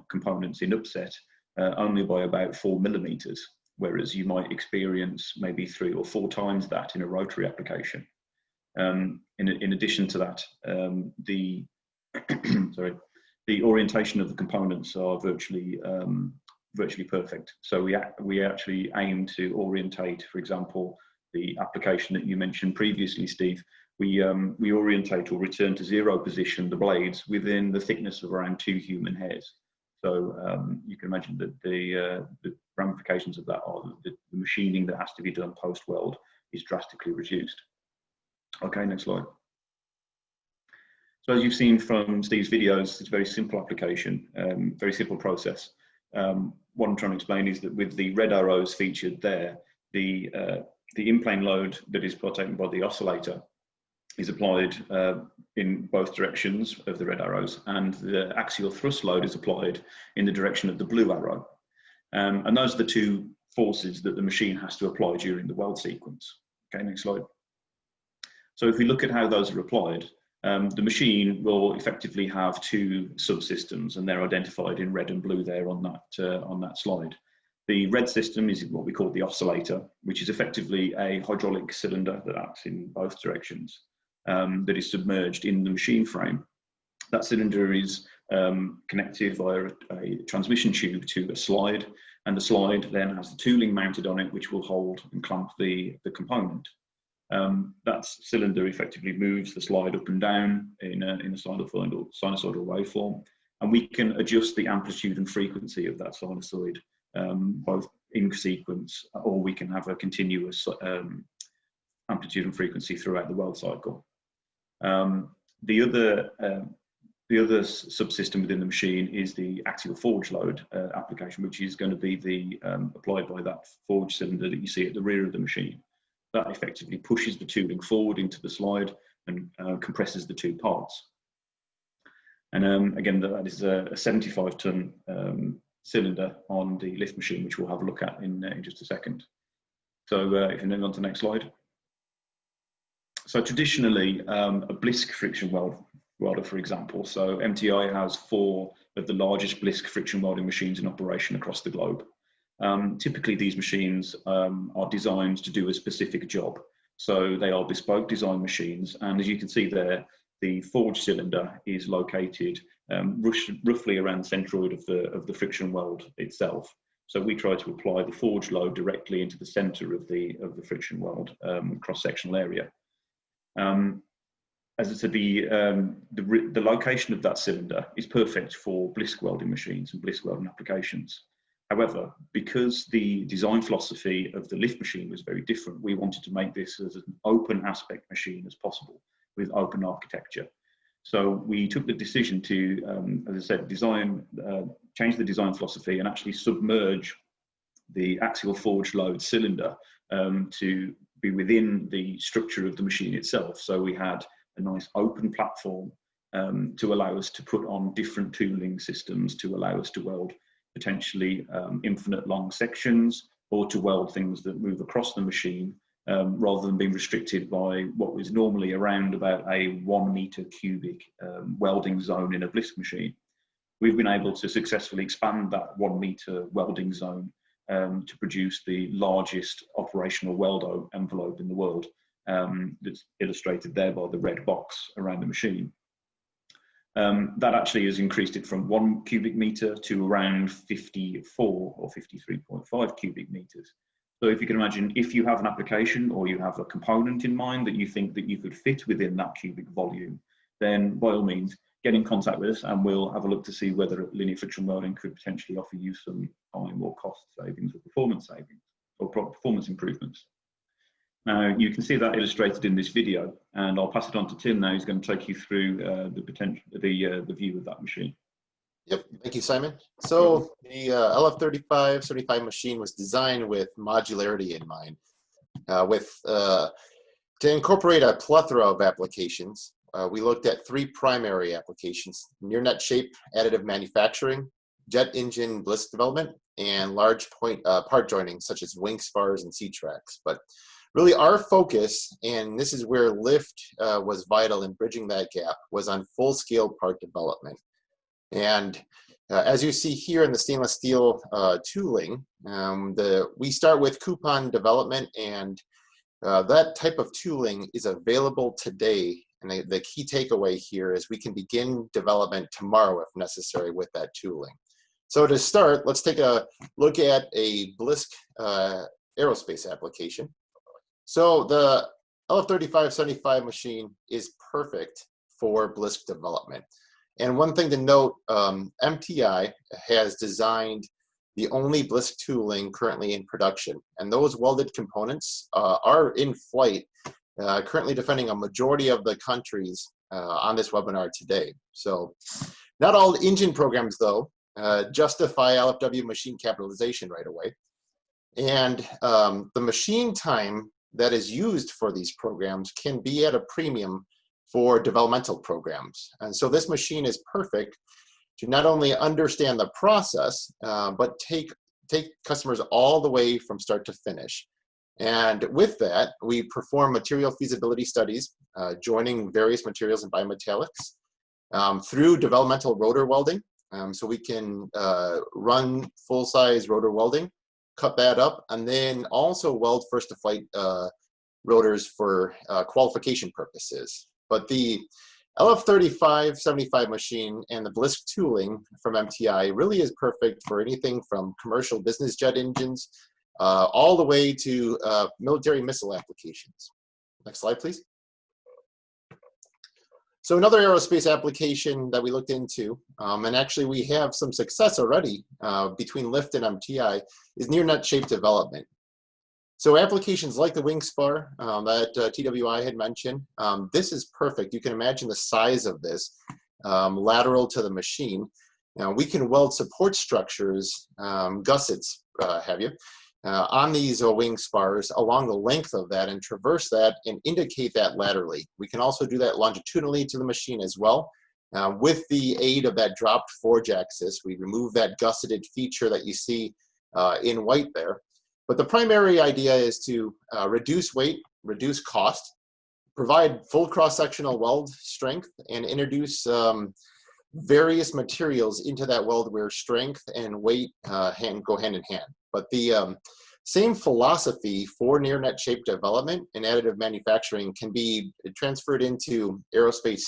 components in upset only by about 4 millimeters, whereas you might experience maybe 3 or 4 times that in a rotary application. In addition to that, the the orientation of the components are virtually perfect. So we actually aim to orientate, for example, the application that you mentioned previously, Steve. We orientate or return to 0 position the blades within the thickness of around 2 human hairs. So you can imagine that the ramifications of that are the machining that has to be done post-weld is drastically reduced. Okay, next slide. So as you've seen from Steve's videos, it's a very simple application, very simple process. What I'm trying to explain is that with the red arrows featured there, the in-plane load that is partaken by the oscillator is applied in both directions of the red arrows, and the axial thrust load is applied in the direction of the blue arrow. And those are the 2 forces that the machine has to apply during the weld sequence. Okay, next slide. So if we look at how those are applied, the machine will effectively have 2 subsystems, and they're identified in red and blue there on that slide. The red system is what we call the oscillator, which is effectively a hydraulic cylinder that acts in both directions, that is submerged in the machine frame. That cylinder is connected via a transmission tube to a slide, and the slide then has the tooling mounted on it, which will hold and clamp the component. That cylinder effectively moves the slide up and down in a sinusoidal waveform, and we can adjust the amplitude and frequency of that sinusoid both in sequence, or we can have a continuous amplitude and frequency throughout the weld cycle. The other subsystem within the machine is the axial forge load application, which is going to be applied by that forge cylinder that you see at the rear of the machine. That effectively pushes the tooling forward into the slide and compresses the 2 parts. And again, that is a 75-ton cylinder on the lift machine, which we'll have a look at in just a second. So if you move on to the next slide. So traditionally, a Blisk friction welder, for example, so MTI has 4 of the largest Blisk friction welding machines in operation across the globe. Typically, these machines are designed to do a specific job. So they are bespoke design machines. And as you can see there, the forge cylinder is located roughly around the centroid of the friction weld itself. So we try to apply the forge load directly into the center of the friction weld cross-sectional area. As I said, the location of that cylinder is perfect for Blisk welding machines and Blisk welding applications. However, because the design philosophy of the lift machine was very different, we wanted to make this as an open aspect machine as possible with open architecture. So we took the decision to, as I said, change the design philosophy and actually submerge the axial forge load cylinder to be within the structure of the machine itself. So we had a nice open platform to allow us to put on different tooling systems to allow us to weld potentially infinite long sections, or to weld things that move across the machine rather than being restricted by what was normally around about a 1 meter cubic welding zone in a Blisk machine. We've been able to successfully expand that 1 meter welding zone to produce the largest operational weld envelope in the world. That's illustrated there by the red box around the machine. That actually has increased it from 1 cubic meter to around 54 or 53.5 cubic meters. So if you can imagine, if you have an application or you have a component in mind that you think that you could fit within that cubic volume, then by all means, get in contact with us and we'll have a look to see whether linear friction welding could potentially offer you some time or cost savings or performance savings or performance improvements. Now, you can see that illustrated in this video, and I'll pass it on to Tim now. He's going to take you through the view of that machine. Yep, thank you, Simon. So the LF35 certified machine was designed with modularity in mind, to incorporate a plethora of applications. we looked at 3 primary applications: near-net shape additive manufacturing, jet engine blisk development, and large part joining such as wing spars and C-tracks. But really our focus, and this is where LIFT was vital in bridging that gap, was on full-scale part development. And as you see here in the stainless steel tooling, we start with coupon development, and that type of tooling is available today. And the key takeaway here is we can begin development tomorrow if necessary with that tooling. So to start, let's take a look at a blisk aerospace application. So the LF3575 machine is perfect for blisk development. And one thing to note, MTI has designed the only blisk tooling currently in production. And those welded components are in flight, currently defending a majority of the countries on this webinar today. So not all engine programs, though, justify LFW machine capitalization right away. And the machine time that is used for these programs can be at a premium for developmental programs. And so this machine is perfect to not only understand the process, but take customers all the way from start to finish. And with that, we perform material feasibility studies, joining various materials and biometallics through developmental rotor welding. So we can run full-size rotor welding, cut that up, and then also weld first-to-flight rotors for qualification purposes. But the LF3575 machine and the blisk tooling from MTI really is perfect for anything from commercial business jet engines all the way to military missile applications. Next slide, please. So another aerospace application that we looked into, and actually we have some success already between LIFT and MTI, is near-net shape development. So applications like the wing spar that TWI had mentioned, this is perfect. You can imagine the size of this lateral to the machine. Now we can weld support structures, gussets have you, on these wing spars along the length of that and traverse that and indicate that laterally. We can also do that longitudinally to the machine as well. With the aid of that dropped forge axis, we remove that gusseted feature that you see in white there. But the primary idea is to reduce weight, reduce cost, provide full cross-sectional weld strength, and introduce various materials into that weld where strength and weight go hand in hand. But the same philosophy for near-net shape development and additive manufacturing can be transferred into aerospace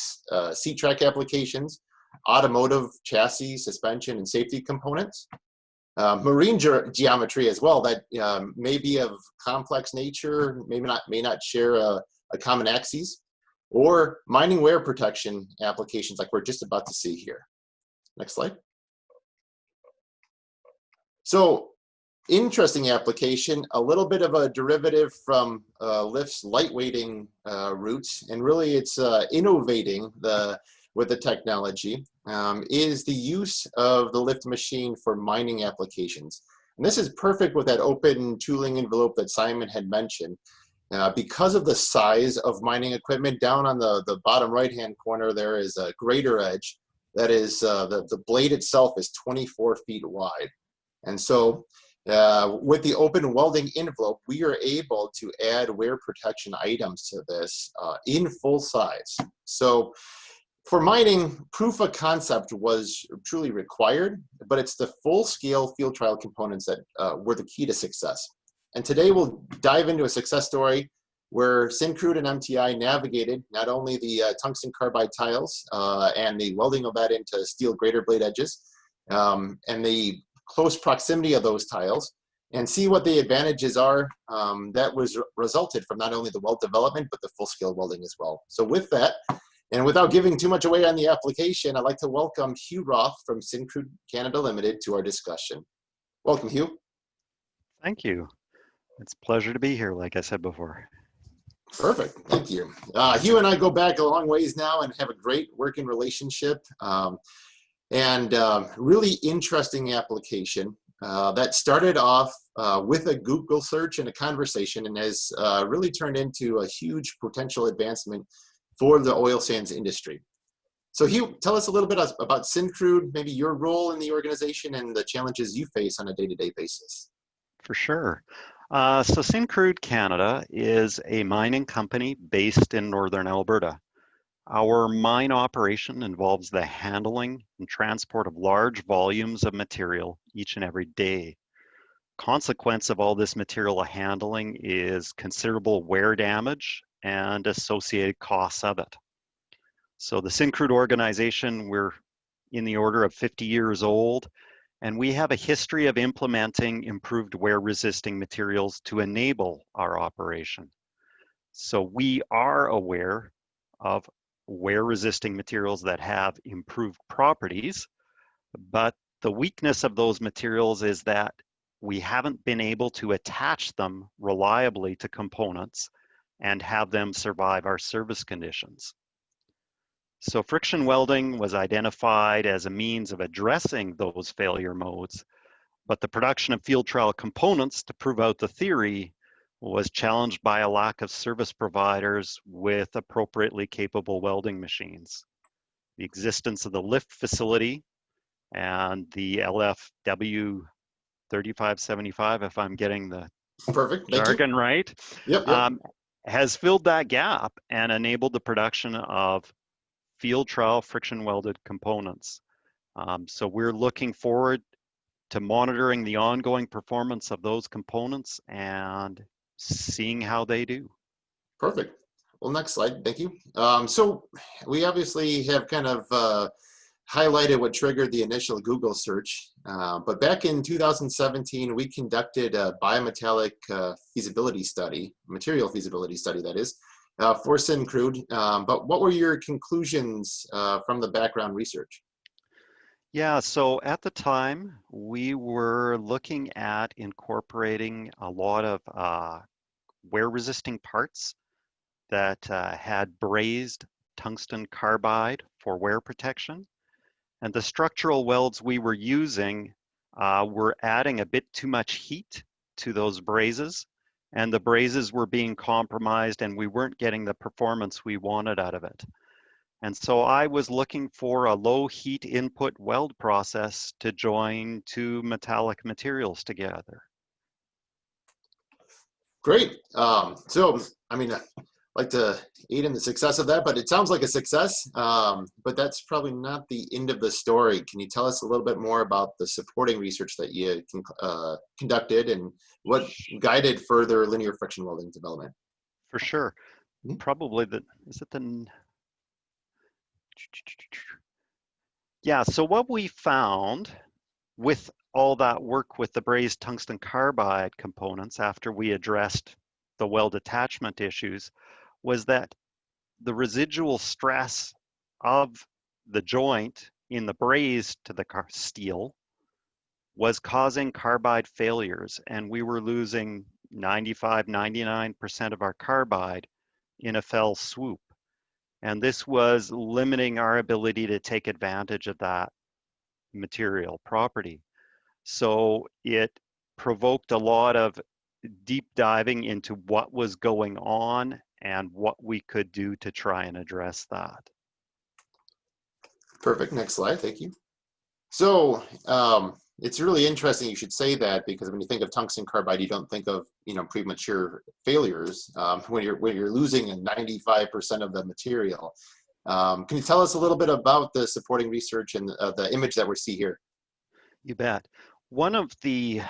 C-track applications, automotive chassis, suspension, and safety components. Marine geometry as well that may be of complex nature, may not share a common axis, or mining wear protection applications like we're just about to see here. Next slide. So interesting application, a little bit of a derivative from LIFT's lightweighting roots, and really it's innovating with the technology, is the use of the LIFT machine for mining applications. And this is perfect with that open tooling envelope that Simon had mentioned. Because of the size of mining equipment, down on the bottom right-hand corner there is a grater edge. That is, the blade itself is 24 feet wide. And so with the open welding envelope, we are able to add wear protection items to this in full size. So for mining, proof of concept was truly required, but it's the full-scale field trial components that were the key to success. And today we'll dive into a success story where Syncrude and MTI navigated not only the tungsten carbide tiles and the welding of that into steel grater blade edges and the close proximity of those tiles, and see what the advantages are that was resulted from not only the weld development, but the full-scale welding as well. So with that, and without giving too much away on the application, I'd like to welcome Hugh Roth from Syncrude Canada Limited to our discussion. Welcome, Hugh. Thank you. It's a pleasure to be here, like I said before. Perfect, thank you. Hugh and I go back a long ways now and have a great working relationship. Really interesting application that started off with a Google search and a conversation and has really turned into a huge potential advancement for the oil sands industry. So Hugh, tell us a little bit about Syncrude, maybe your role in the organization and the challenges you face on a day-to-day basis. For sure. So Syncrude Canada is a mining company based in northern Alberta. Our mine operation involves the handling and transport of large volumes of material each and every day. Consequence of all this material handling is considerable wear damage and associated costs of it. So the Syncrude organization, we're in the order of 50 years old, and we have a history of implementing improved wear-resisting materials to enable our operation. So we are aware of wear-resisting materials that have improved properties, but the weakness of those materials is that we haven't been able to attach them reliably to components and have them survive our service conditions. So friction welding was identified as a means of addressing those failure modes, but the production of field trial components to prove out the theory was challenged by a lack of service providers with appropriately capable welding machines. The existence of the lift facility and the LFW 3575, if I'm getting the Perfect. jargon right, Yep. has filled that gap and enabled the production of field trial friction welded components. So we're looking forward to monitoring the ongoing performance of those components and seeing how they do. Perfect. Well, next slide. Thank you. So we obviously have kind of highlighted what triggered the initial Google search. But back in 2017, we conducted a biometallic feasibility study, material feasibility study, that is, for Syncrude. But what were your conclusions from the background research? Yeah, so at the time, we were looking at incorporating a lot of wear-resisting parts that had brazed tungsten carbide for wear protection. And the structural welds we were using were adding a bit too much heat to those brazes, and the brazes were being compromised and we weren't getting the performance we wanted out of it. And so I was looking for a low heat input weld process to join two metallic materials together. Great. So, I mean, I'd like to aid in the success of that, but it sounds like a success, but that's probably not the end of the story. Can you tell us a little bit more about the supporting research that you conducted and what guided further linear friction welding development? For sure. Mm-hmm. Probably is it the... Yeah, so what we found with all that work with the brazed tungsten carbide components after we addressed the weld attachment issues was that the residual stress of the joint in the braze to the steel was causing carbide failures, and we were losing 95–99% of our carbide in a fell swoop. And this was limiting our ability to take advantage of that material property. So it provoked a lot of deep diving into what was going on and what we could do to try and address that. Perfect. Next slide. Thank you. So it's really interesting you should say that, because when you think of tungsten carbide, you don't think of premature failures when you're losing 95% of the material. Can you tell us a little bit about the supporting research and the image that we see here? You bet. One of the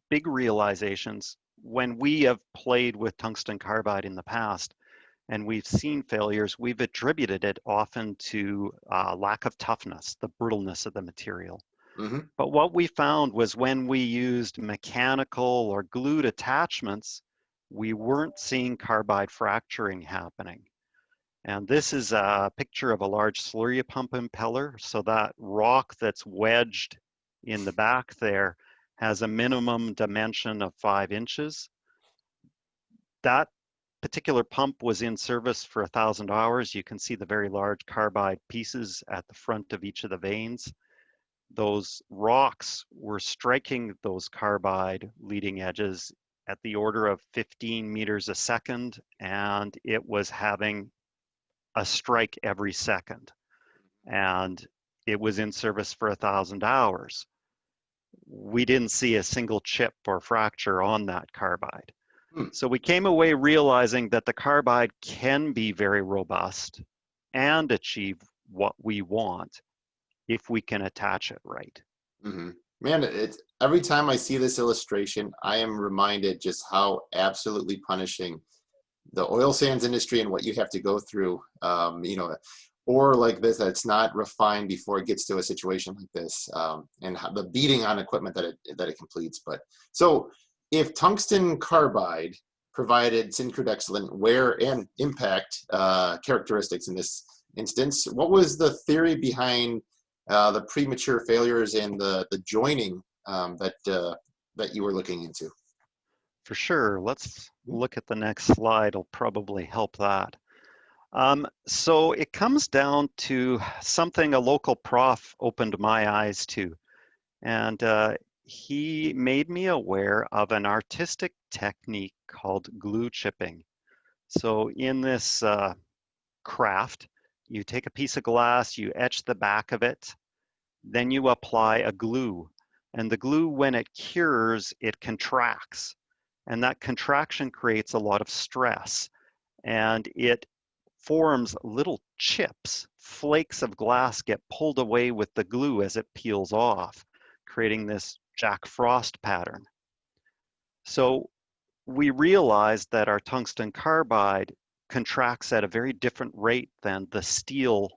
big realizations when we have played with tungsten carbide in the past and we've seen failures, we've attributed it often to lack of toughness, the brittleness of the material. Mm-hmm. But what we found was when we used mechanical or glued attachments, we weren't seeing carbide fracturing happening. And this is a picture of a large slurry pump impeller. So that rock that's wedged in the back there has a minimum dimension of 5 inches. That particular pump was in service for 1,000 hours. You can see the very large carbide pieces at the front of each of the vanes. Those rocks were striking those carbide leading edges at the order of 15 meters a second, and it was having a strike every second. And it was in service for 1,000 hours. We didn't see a single chip or fracture on that carbide. So we came away realizing that the carbide can be very robust and achieve what we want if we can attach it right. Mm-hmm. Man, it's every time I see this illustration, I am reminded just how absolutely punishing the oil sands industry and what you have to go through, you know, or like this, that it's not refined before it gets to a situation like this, and how, the beating on equipment that it completes. But so if tungsten carbide provided Syncrude excellent wear and impact characteristics in this instance, what was the theory behind the premature failures and the joining that you were looking into? For sure. Let's look at the next slide. It'll probably help that. So it comes down to something a local prof opened my eyes to. And he made me aware of an artistic technique called glue chipping. So in this craft, you take a piece of glass, you etch the back of it, then you apply a glue. And the glue, when it cures, it contracts. And that contraction creates a lot of stress. And it forms little chips. Flakes of glass get pulled away with the glue as it peels off, creating this Jack Frost pattern. So we realized that our tungsten carbide contracts at a very different rate than the steel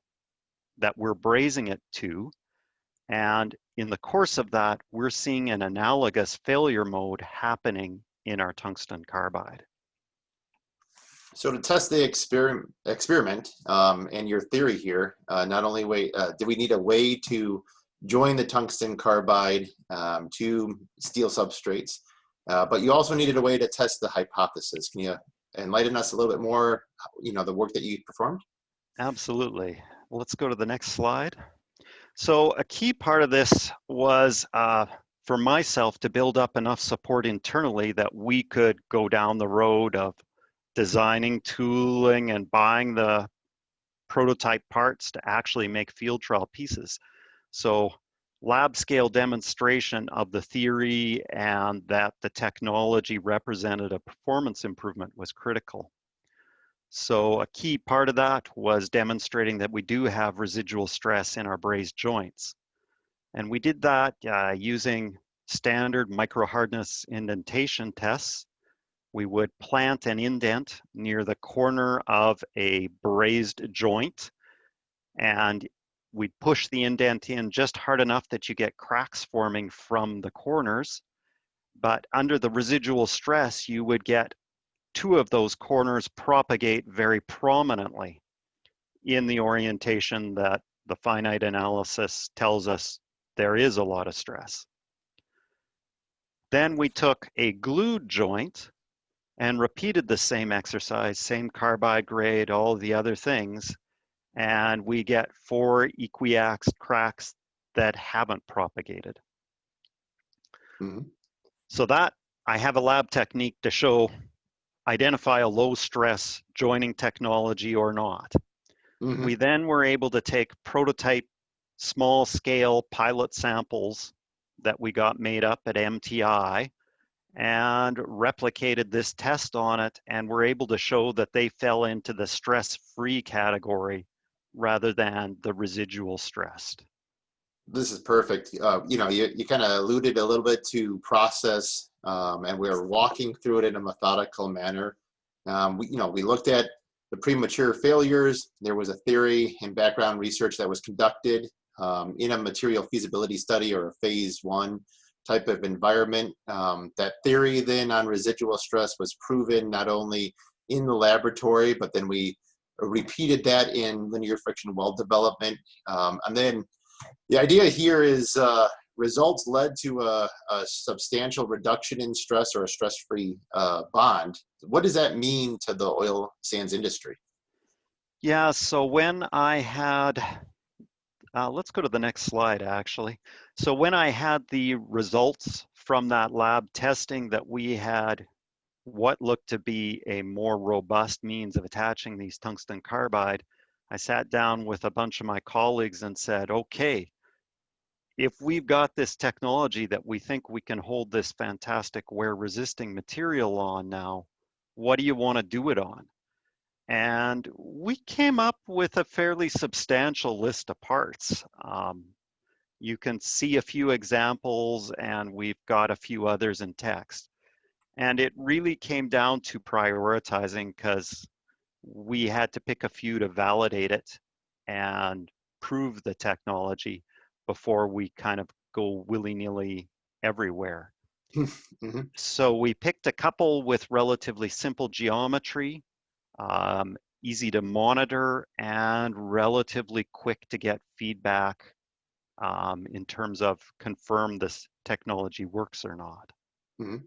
that we're brazing it to. And in the course of that, we're seeing an analogous failure mode happening in our tungsten carbide. So to test the experiment and your theory here, not only did we need a way to join the tungsten carbide to steel substrates, but you also needed a way to test the hypothesis. Can you enlighten us a little bit more, you know, the work that you performed? Absolutely. Let's go to the next slide. So a key part of this was for myself to build up enough support internally that we could go down the road of designing, tooling, and buying the prototype parts to actually make field trial pieces. So lab scale demonstration of the theory and that the technology represented a performance improvement was critical. So a key part of that was demonstrating that we do have residual stress in our brazed joints. And we did that using standard micro hardness indentation tests. We would plant an indent near the corner of a brazed joint, and we'd push the indent in just hard enough that you get cracks forming from the corners. But under the residual stress, you would get two of those corners propagate very prominently in the orientation that the finite analysis tells us there is a lot of stress. Then we took a glued joint and repeated the same exercise, same carbide grade, all the other things, and we get 4 equiaxed cracks that haven't propagated. Mm-hmm. So that, I have a lab technique to show, identify a low stress joining technology or not. Mm-hmm. We then were able to take prototype small scale pilot samples that we got made up at MTI and replicated this test on it, and were able to show that they fell into the stress-free category rather than the residual stressed. This is perfect. You know, you kind of alluded a little bit to process, and we were walking through it in a methodical manner. We looked at the premature failures. There was a theory and background research that was conducted in a material feasibility study or a phase 1 type of environment. That theory then on residual stress was proven not only in the laboratory, but then we repeated that in linear friction weld development. And then the idea here is results led to a substantial reduction in stress or a stress-free bond. What does that mean to the oil sands industry? Yeah, so when I had, let's go to the next slide actually. So when I had the results from that lab testing that we had what looked to be a more robust means of attaching these tungsten carbide, I sat down with a bunch of my colleagues and said, okay, if we've got this technology that we think we can hold this fantastic wear resisting material on now, what do you want to do it on? And we came up with a fairly substantial list of parts. You can see a few examples, and we've got a few others in text. And it really came down to prioritizing, because we had to pick a few to validate it and prove the technology before we kind of go willy-nilly everywhere. Mm-hmm. So we picked a couple with relatively simple geometry, easy to monitor, and relatively quick to get feedback in terms of confirm this technology works or not. Mm-hmm.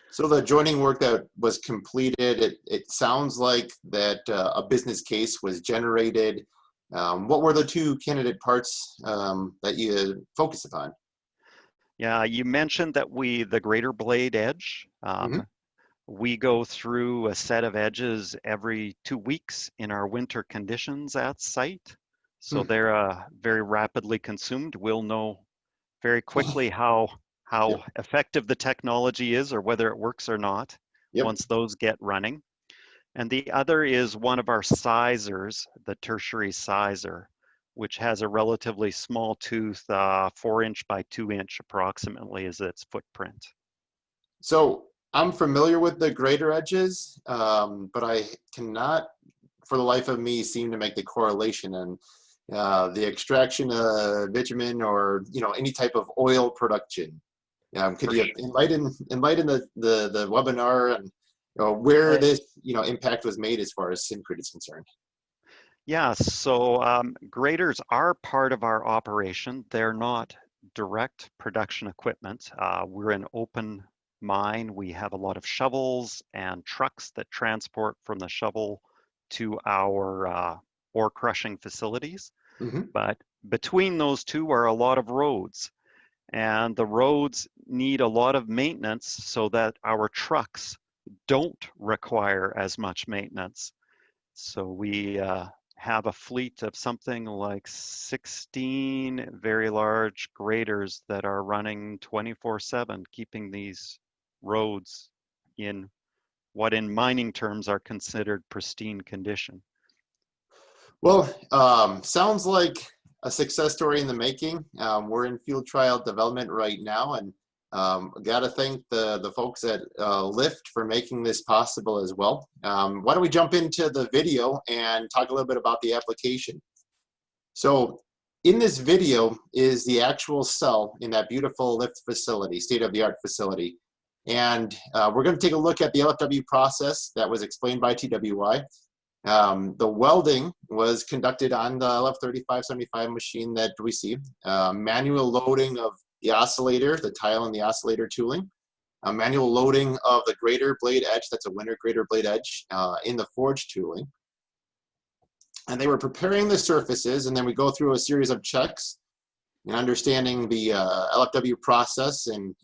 So the joining work that was completed, it sounds like that a business case was generated. What were the two candidate parts that you focused upon? Yeah, you mentioned that the greater blade edge. Mm-hmm. We go through a set of edges every 2 weeks in our winter conditions at site. So they're very rapidly consumed. We'll know very quickly how Yep. effective the technology is, or whether it works or not, Yep. once those get running. And the other is one of our sizers, the tertiary sizer, which has a relatively small tooth, 4-inch by 2-inch approximately is its footprint. So I'm familiar with the greater edges, but I cannot, for the life of me, seem to make the correlation and the extraction of bitumen or any type of oil production. Could you enlighten the webinar and where this impact was made as far as Syncrude is concerned? Yeah, so graders are part of our operation. They're not direct production equipment. We're an open mine. We have a lot of shovels and trucks that transport from the shovel to our ore crushing facilities. Mm-hmm. But between those two are a lot of roads. And the roads need a lot of maintenance so that our trucks don't require as much maintenance. So we have a fleet of something like 16 very large graders that are running 24/7, keeping these roads in what in mining terms are considered pristine condition. Well, sounds like a success story in the making. We're in field trial development right now, and got to thank the folks at LIFT for making this possible as well. Why don't we jump into the video and talk a little bit about the application. So in this video is the actual cell in that beautiful LIFT facility, state-of-the-art facility. And we're going to take a look at the LFW process that was explained by TWI. The welding was conducted on the LF3575 machine that we see. Manual loading of the oscillator, the tile and the oscillator tooling. Manual loading of the greater blade edge, that's a Winter greater blade edge, in the forge tooling. And they were preparing the surfaces, and then we go through a series of checks and understanding the LFW process. And,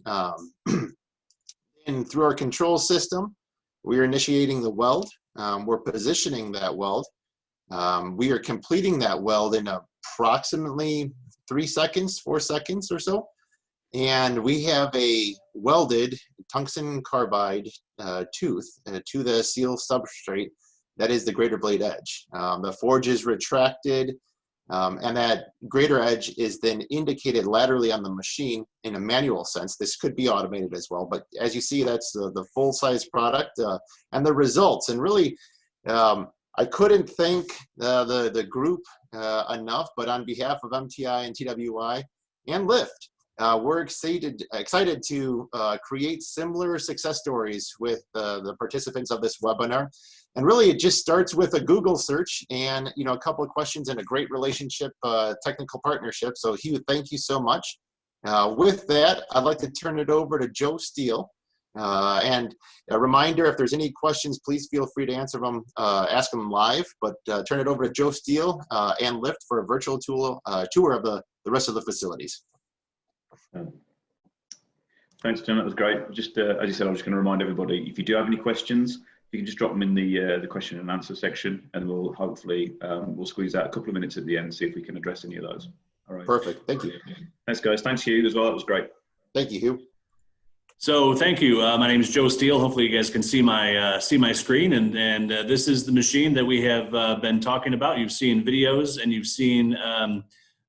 and through our control system, we are initiating the weld. We're positioning that weld. We are completing that weld in approximately 3 seconds, 4 seconds or so. And we have a welded tungsten carbide tooth to the seal substrate that is the greater blade edge. The forge is retracted, and that greater edge is then indicated laterally on the machine in a manual sense. This could be automated as well, but as you see, that's the full-size product and the results. And really, I couldn't thank the group enough, but on behalf of MTI and TWI and LIFT, we're excited to create similar success stories with the participants of this webinar. And really, it just starts with a Google search and a couple of questions and a great relationship, technical partnership. So Hugh, thank you so much. With that, I'd like to turn it over to Joe Steele. And a reminder, if there's any questions, please feel free to answer them, ask them live, but turn it over to Joe Steele and LIFT for a virtual tour of the rest of the facilities. Thanks, John. That was great. Just as you said, I'm just going to remind everybody, if you do have any questions, you can just drop them in the question and answer section, and we'll hopefully we'll squeeze out a couple of minutes at the end, see if we can address any of those. All right. Perfect. Thank you. Thanks, guys. Thanks, Hugh, as well. That was great. Thank you, Hugh. So thank you. My name is Joe Steele. Hopefully you guys can see my screen, and this is the machine that we have been talking about. You've seen videos and you've seen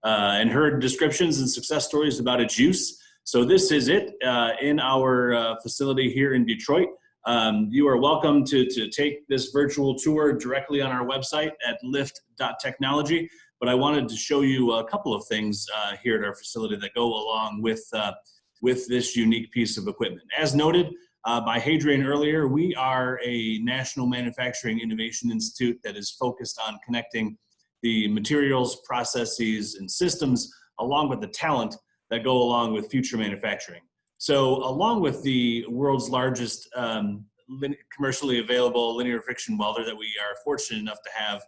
and heard descriptions and success stories about its use. So this is it in our facility here in Detroit. You are welcome to take this virtual tour directly on our website at lift.technology. But I wanted to show you a couple of things here at our facility that go along with this unique piece of equipment. As noted by Hadrian earlier, we are a National Manufacturing Innovation Institute that is focused on connecting the materials, processes, and systems along with the talent that go along with future manufacturing. So along with the world's largest commercially available linear friction welder that we are fortunate enough to have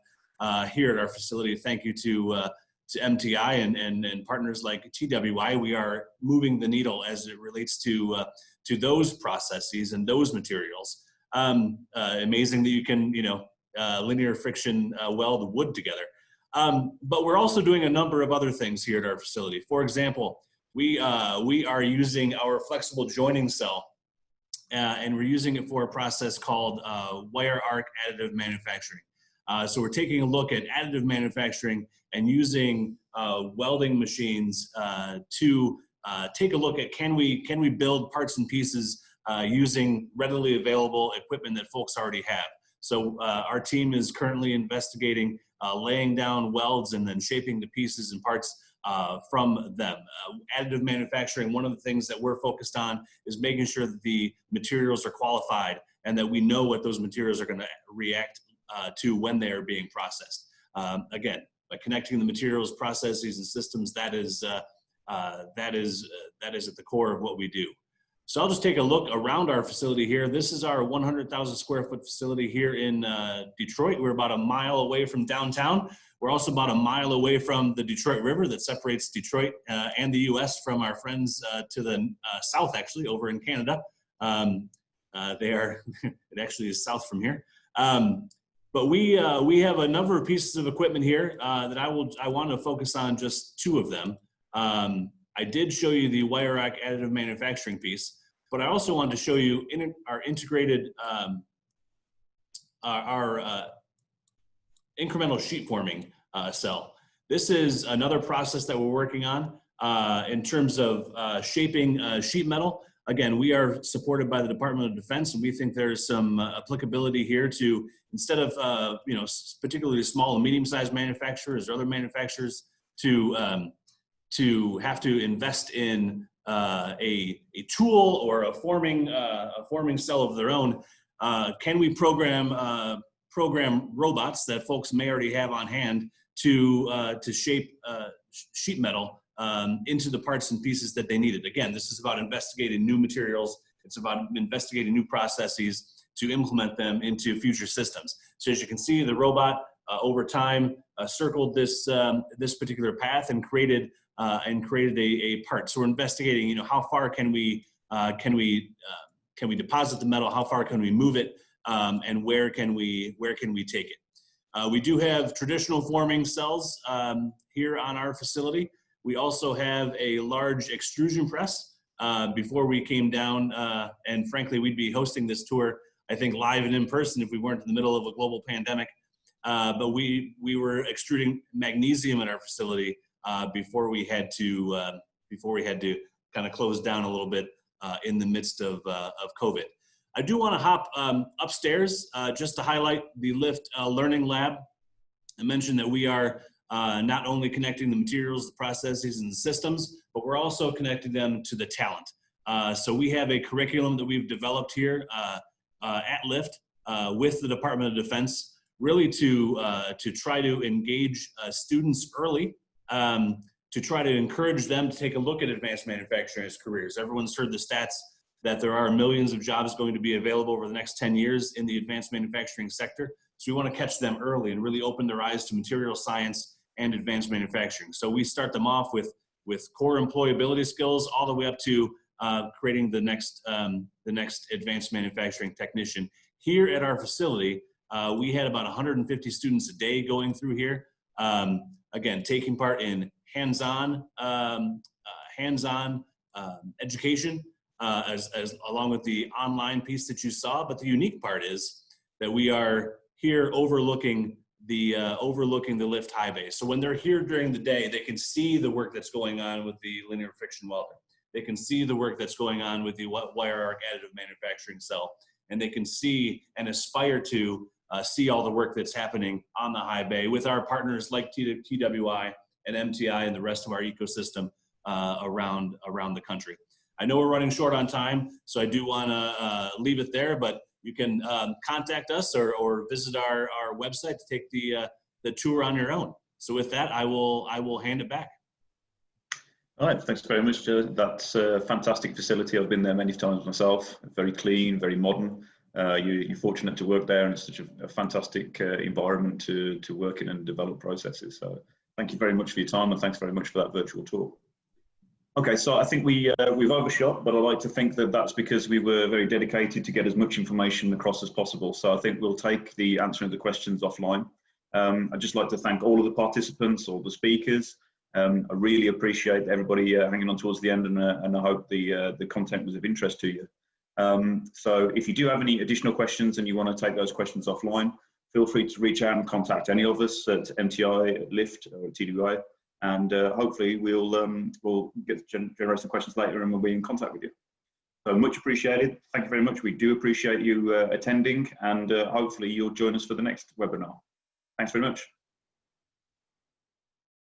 here at our facility, thank you to MTI and partners like TWI, we are moving the needle as it relates to those processes and those materials. Amazing that you can, linear friction weld wood together. But we're also doing a number of other things here at our facility. For example, we are using our flexible joining cell, and we're using it for a process called wire arc additive manufacturing. So we're taking a look at additive manufacturing and using welding machines to take a look at can we build parts and pieces using readily available equipment that folks already have. So our team is currently investigating laying down welds and then shaping the pieces and parts from them. Additive manufacturing, one of the things that we're focused on is making sure that the materials are qualified and that we know what those materials are going to react to when they are being processed. Again, by connecting the materials, processes, and systems, that is at the core of what we do. So I'll just take a look around our facility here. This is our 100,000 square foot facility here in Detroit. We're about a mile away from downtown. We're also about a mile away from the Detroit River that separates Detroit and the US from our friends to the south, actually, over in Canada. It actually is south from here. But we have a number of pieces of equipment here that I want to focus on just two of them. I did show you the wire arc additive manufacturing piece, but I also wanted to show you our integrated, incremental sheet forming cell. This is another process that we're working on in terms of shaping sheet metal. Again, we are supported by the Department of Defense, and we think there's some applicability here to, instead of particularly small and medium-sized manufacturers or other manufacturers to have to invest in a tool or a forming cell of their own. Can we program robots that folks may already have on hand to shape sheet metal into the parts and pieces that they needed? Again, this is about investigating new materials. It's about investigating new processes to implement them into future systems. So as you can see, the robot over time circled this particular path and created a part. So we're investigating, how far can we deposit the metal? How far can we move it? And where can we take it? We do have traditional forming cells here on our facility. We also have a large extrusion press. Before we came down, and frankly, we'd be hosting this tour, I think, live and in person if we weren't in the middle of a global pandemic. But we were extruding magnesium in our facility before we had to kind of close down a little bit in the midst of COVID. I do want to hop upstairs just to highlight the Lift Learning Lab. I mentioned that we are not only connecting the materials, the processes, and the systems, but we're also connecting them to the talent. So we have a curriculum that we've developed here at Lift with the Department of Defense, really to try to engage students early, to try to encourage them to take a look at advanced manufacturing as careers. Everyone's heard the stats that there are millions of jobs going to be available over the next 10 years in the advanced manufacturing sector. So we want to catch them early and really open their eyes to material science and advanced manufacturing. So we start them off with core employability skills all the way up to creating the next advanced manufacturing technician. Here at our facility, we had about 150 students a day going through here. Again, taking part in hands-on education, as along with the online piece that you saw. But the unique part is that we are here overlooking the lift high bay. So when they're here during the day, they can see the work that's going on with the linear friction welder. They can see the work that's going on with the wire arc additive manufacturing cell, and they can see and aspire to see all the work that's happening on the high bay with our partners like TWI and MTI and the rest of our ecosystem around the country. I know we're running short on time, so I do want to leave it there, but you can contact us or visit our website to take the tour on your own. So with that, I will hand it back. All right, thanks very much, Joe. That's a fantastic facility. I've been there many times myself. Very clean, very modern. You're fortunate to work there, and it's such a fantastic environment to work in and develop processes. So thank you very much for your time, and thanks very much for that virtual tour. Okay, so I think we've overshot, but I like to think that that's because we were very dedicated to get as much information across as possible. So I think we'll take the answering the questions offline. I'd just like to thank all of the participants, all the speakers. I really appreciate everybody hanging on towards the end, and I hope the content was of interest to you. So if you do have any additional questions and you want to take those questions offline, feel free to reach out and contact any of us at MTI, at Lift, or at TWI, and hopefully we'll generate some questions later and we'll be in contact with you. So much appreciated. Thank you very much. We do appreciate you attending, and hopefully you'll join us for the next webinar. Thanks very much.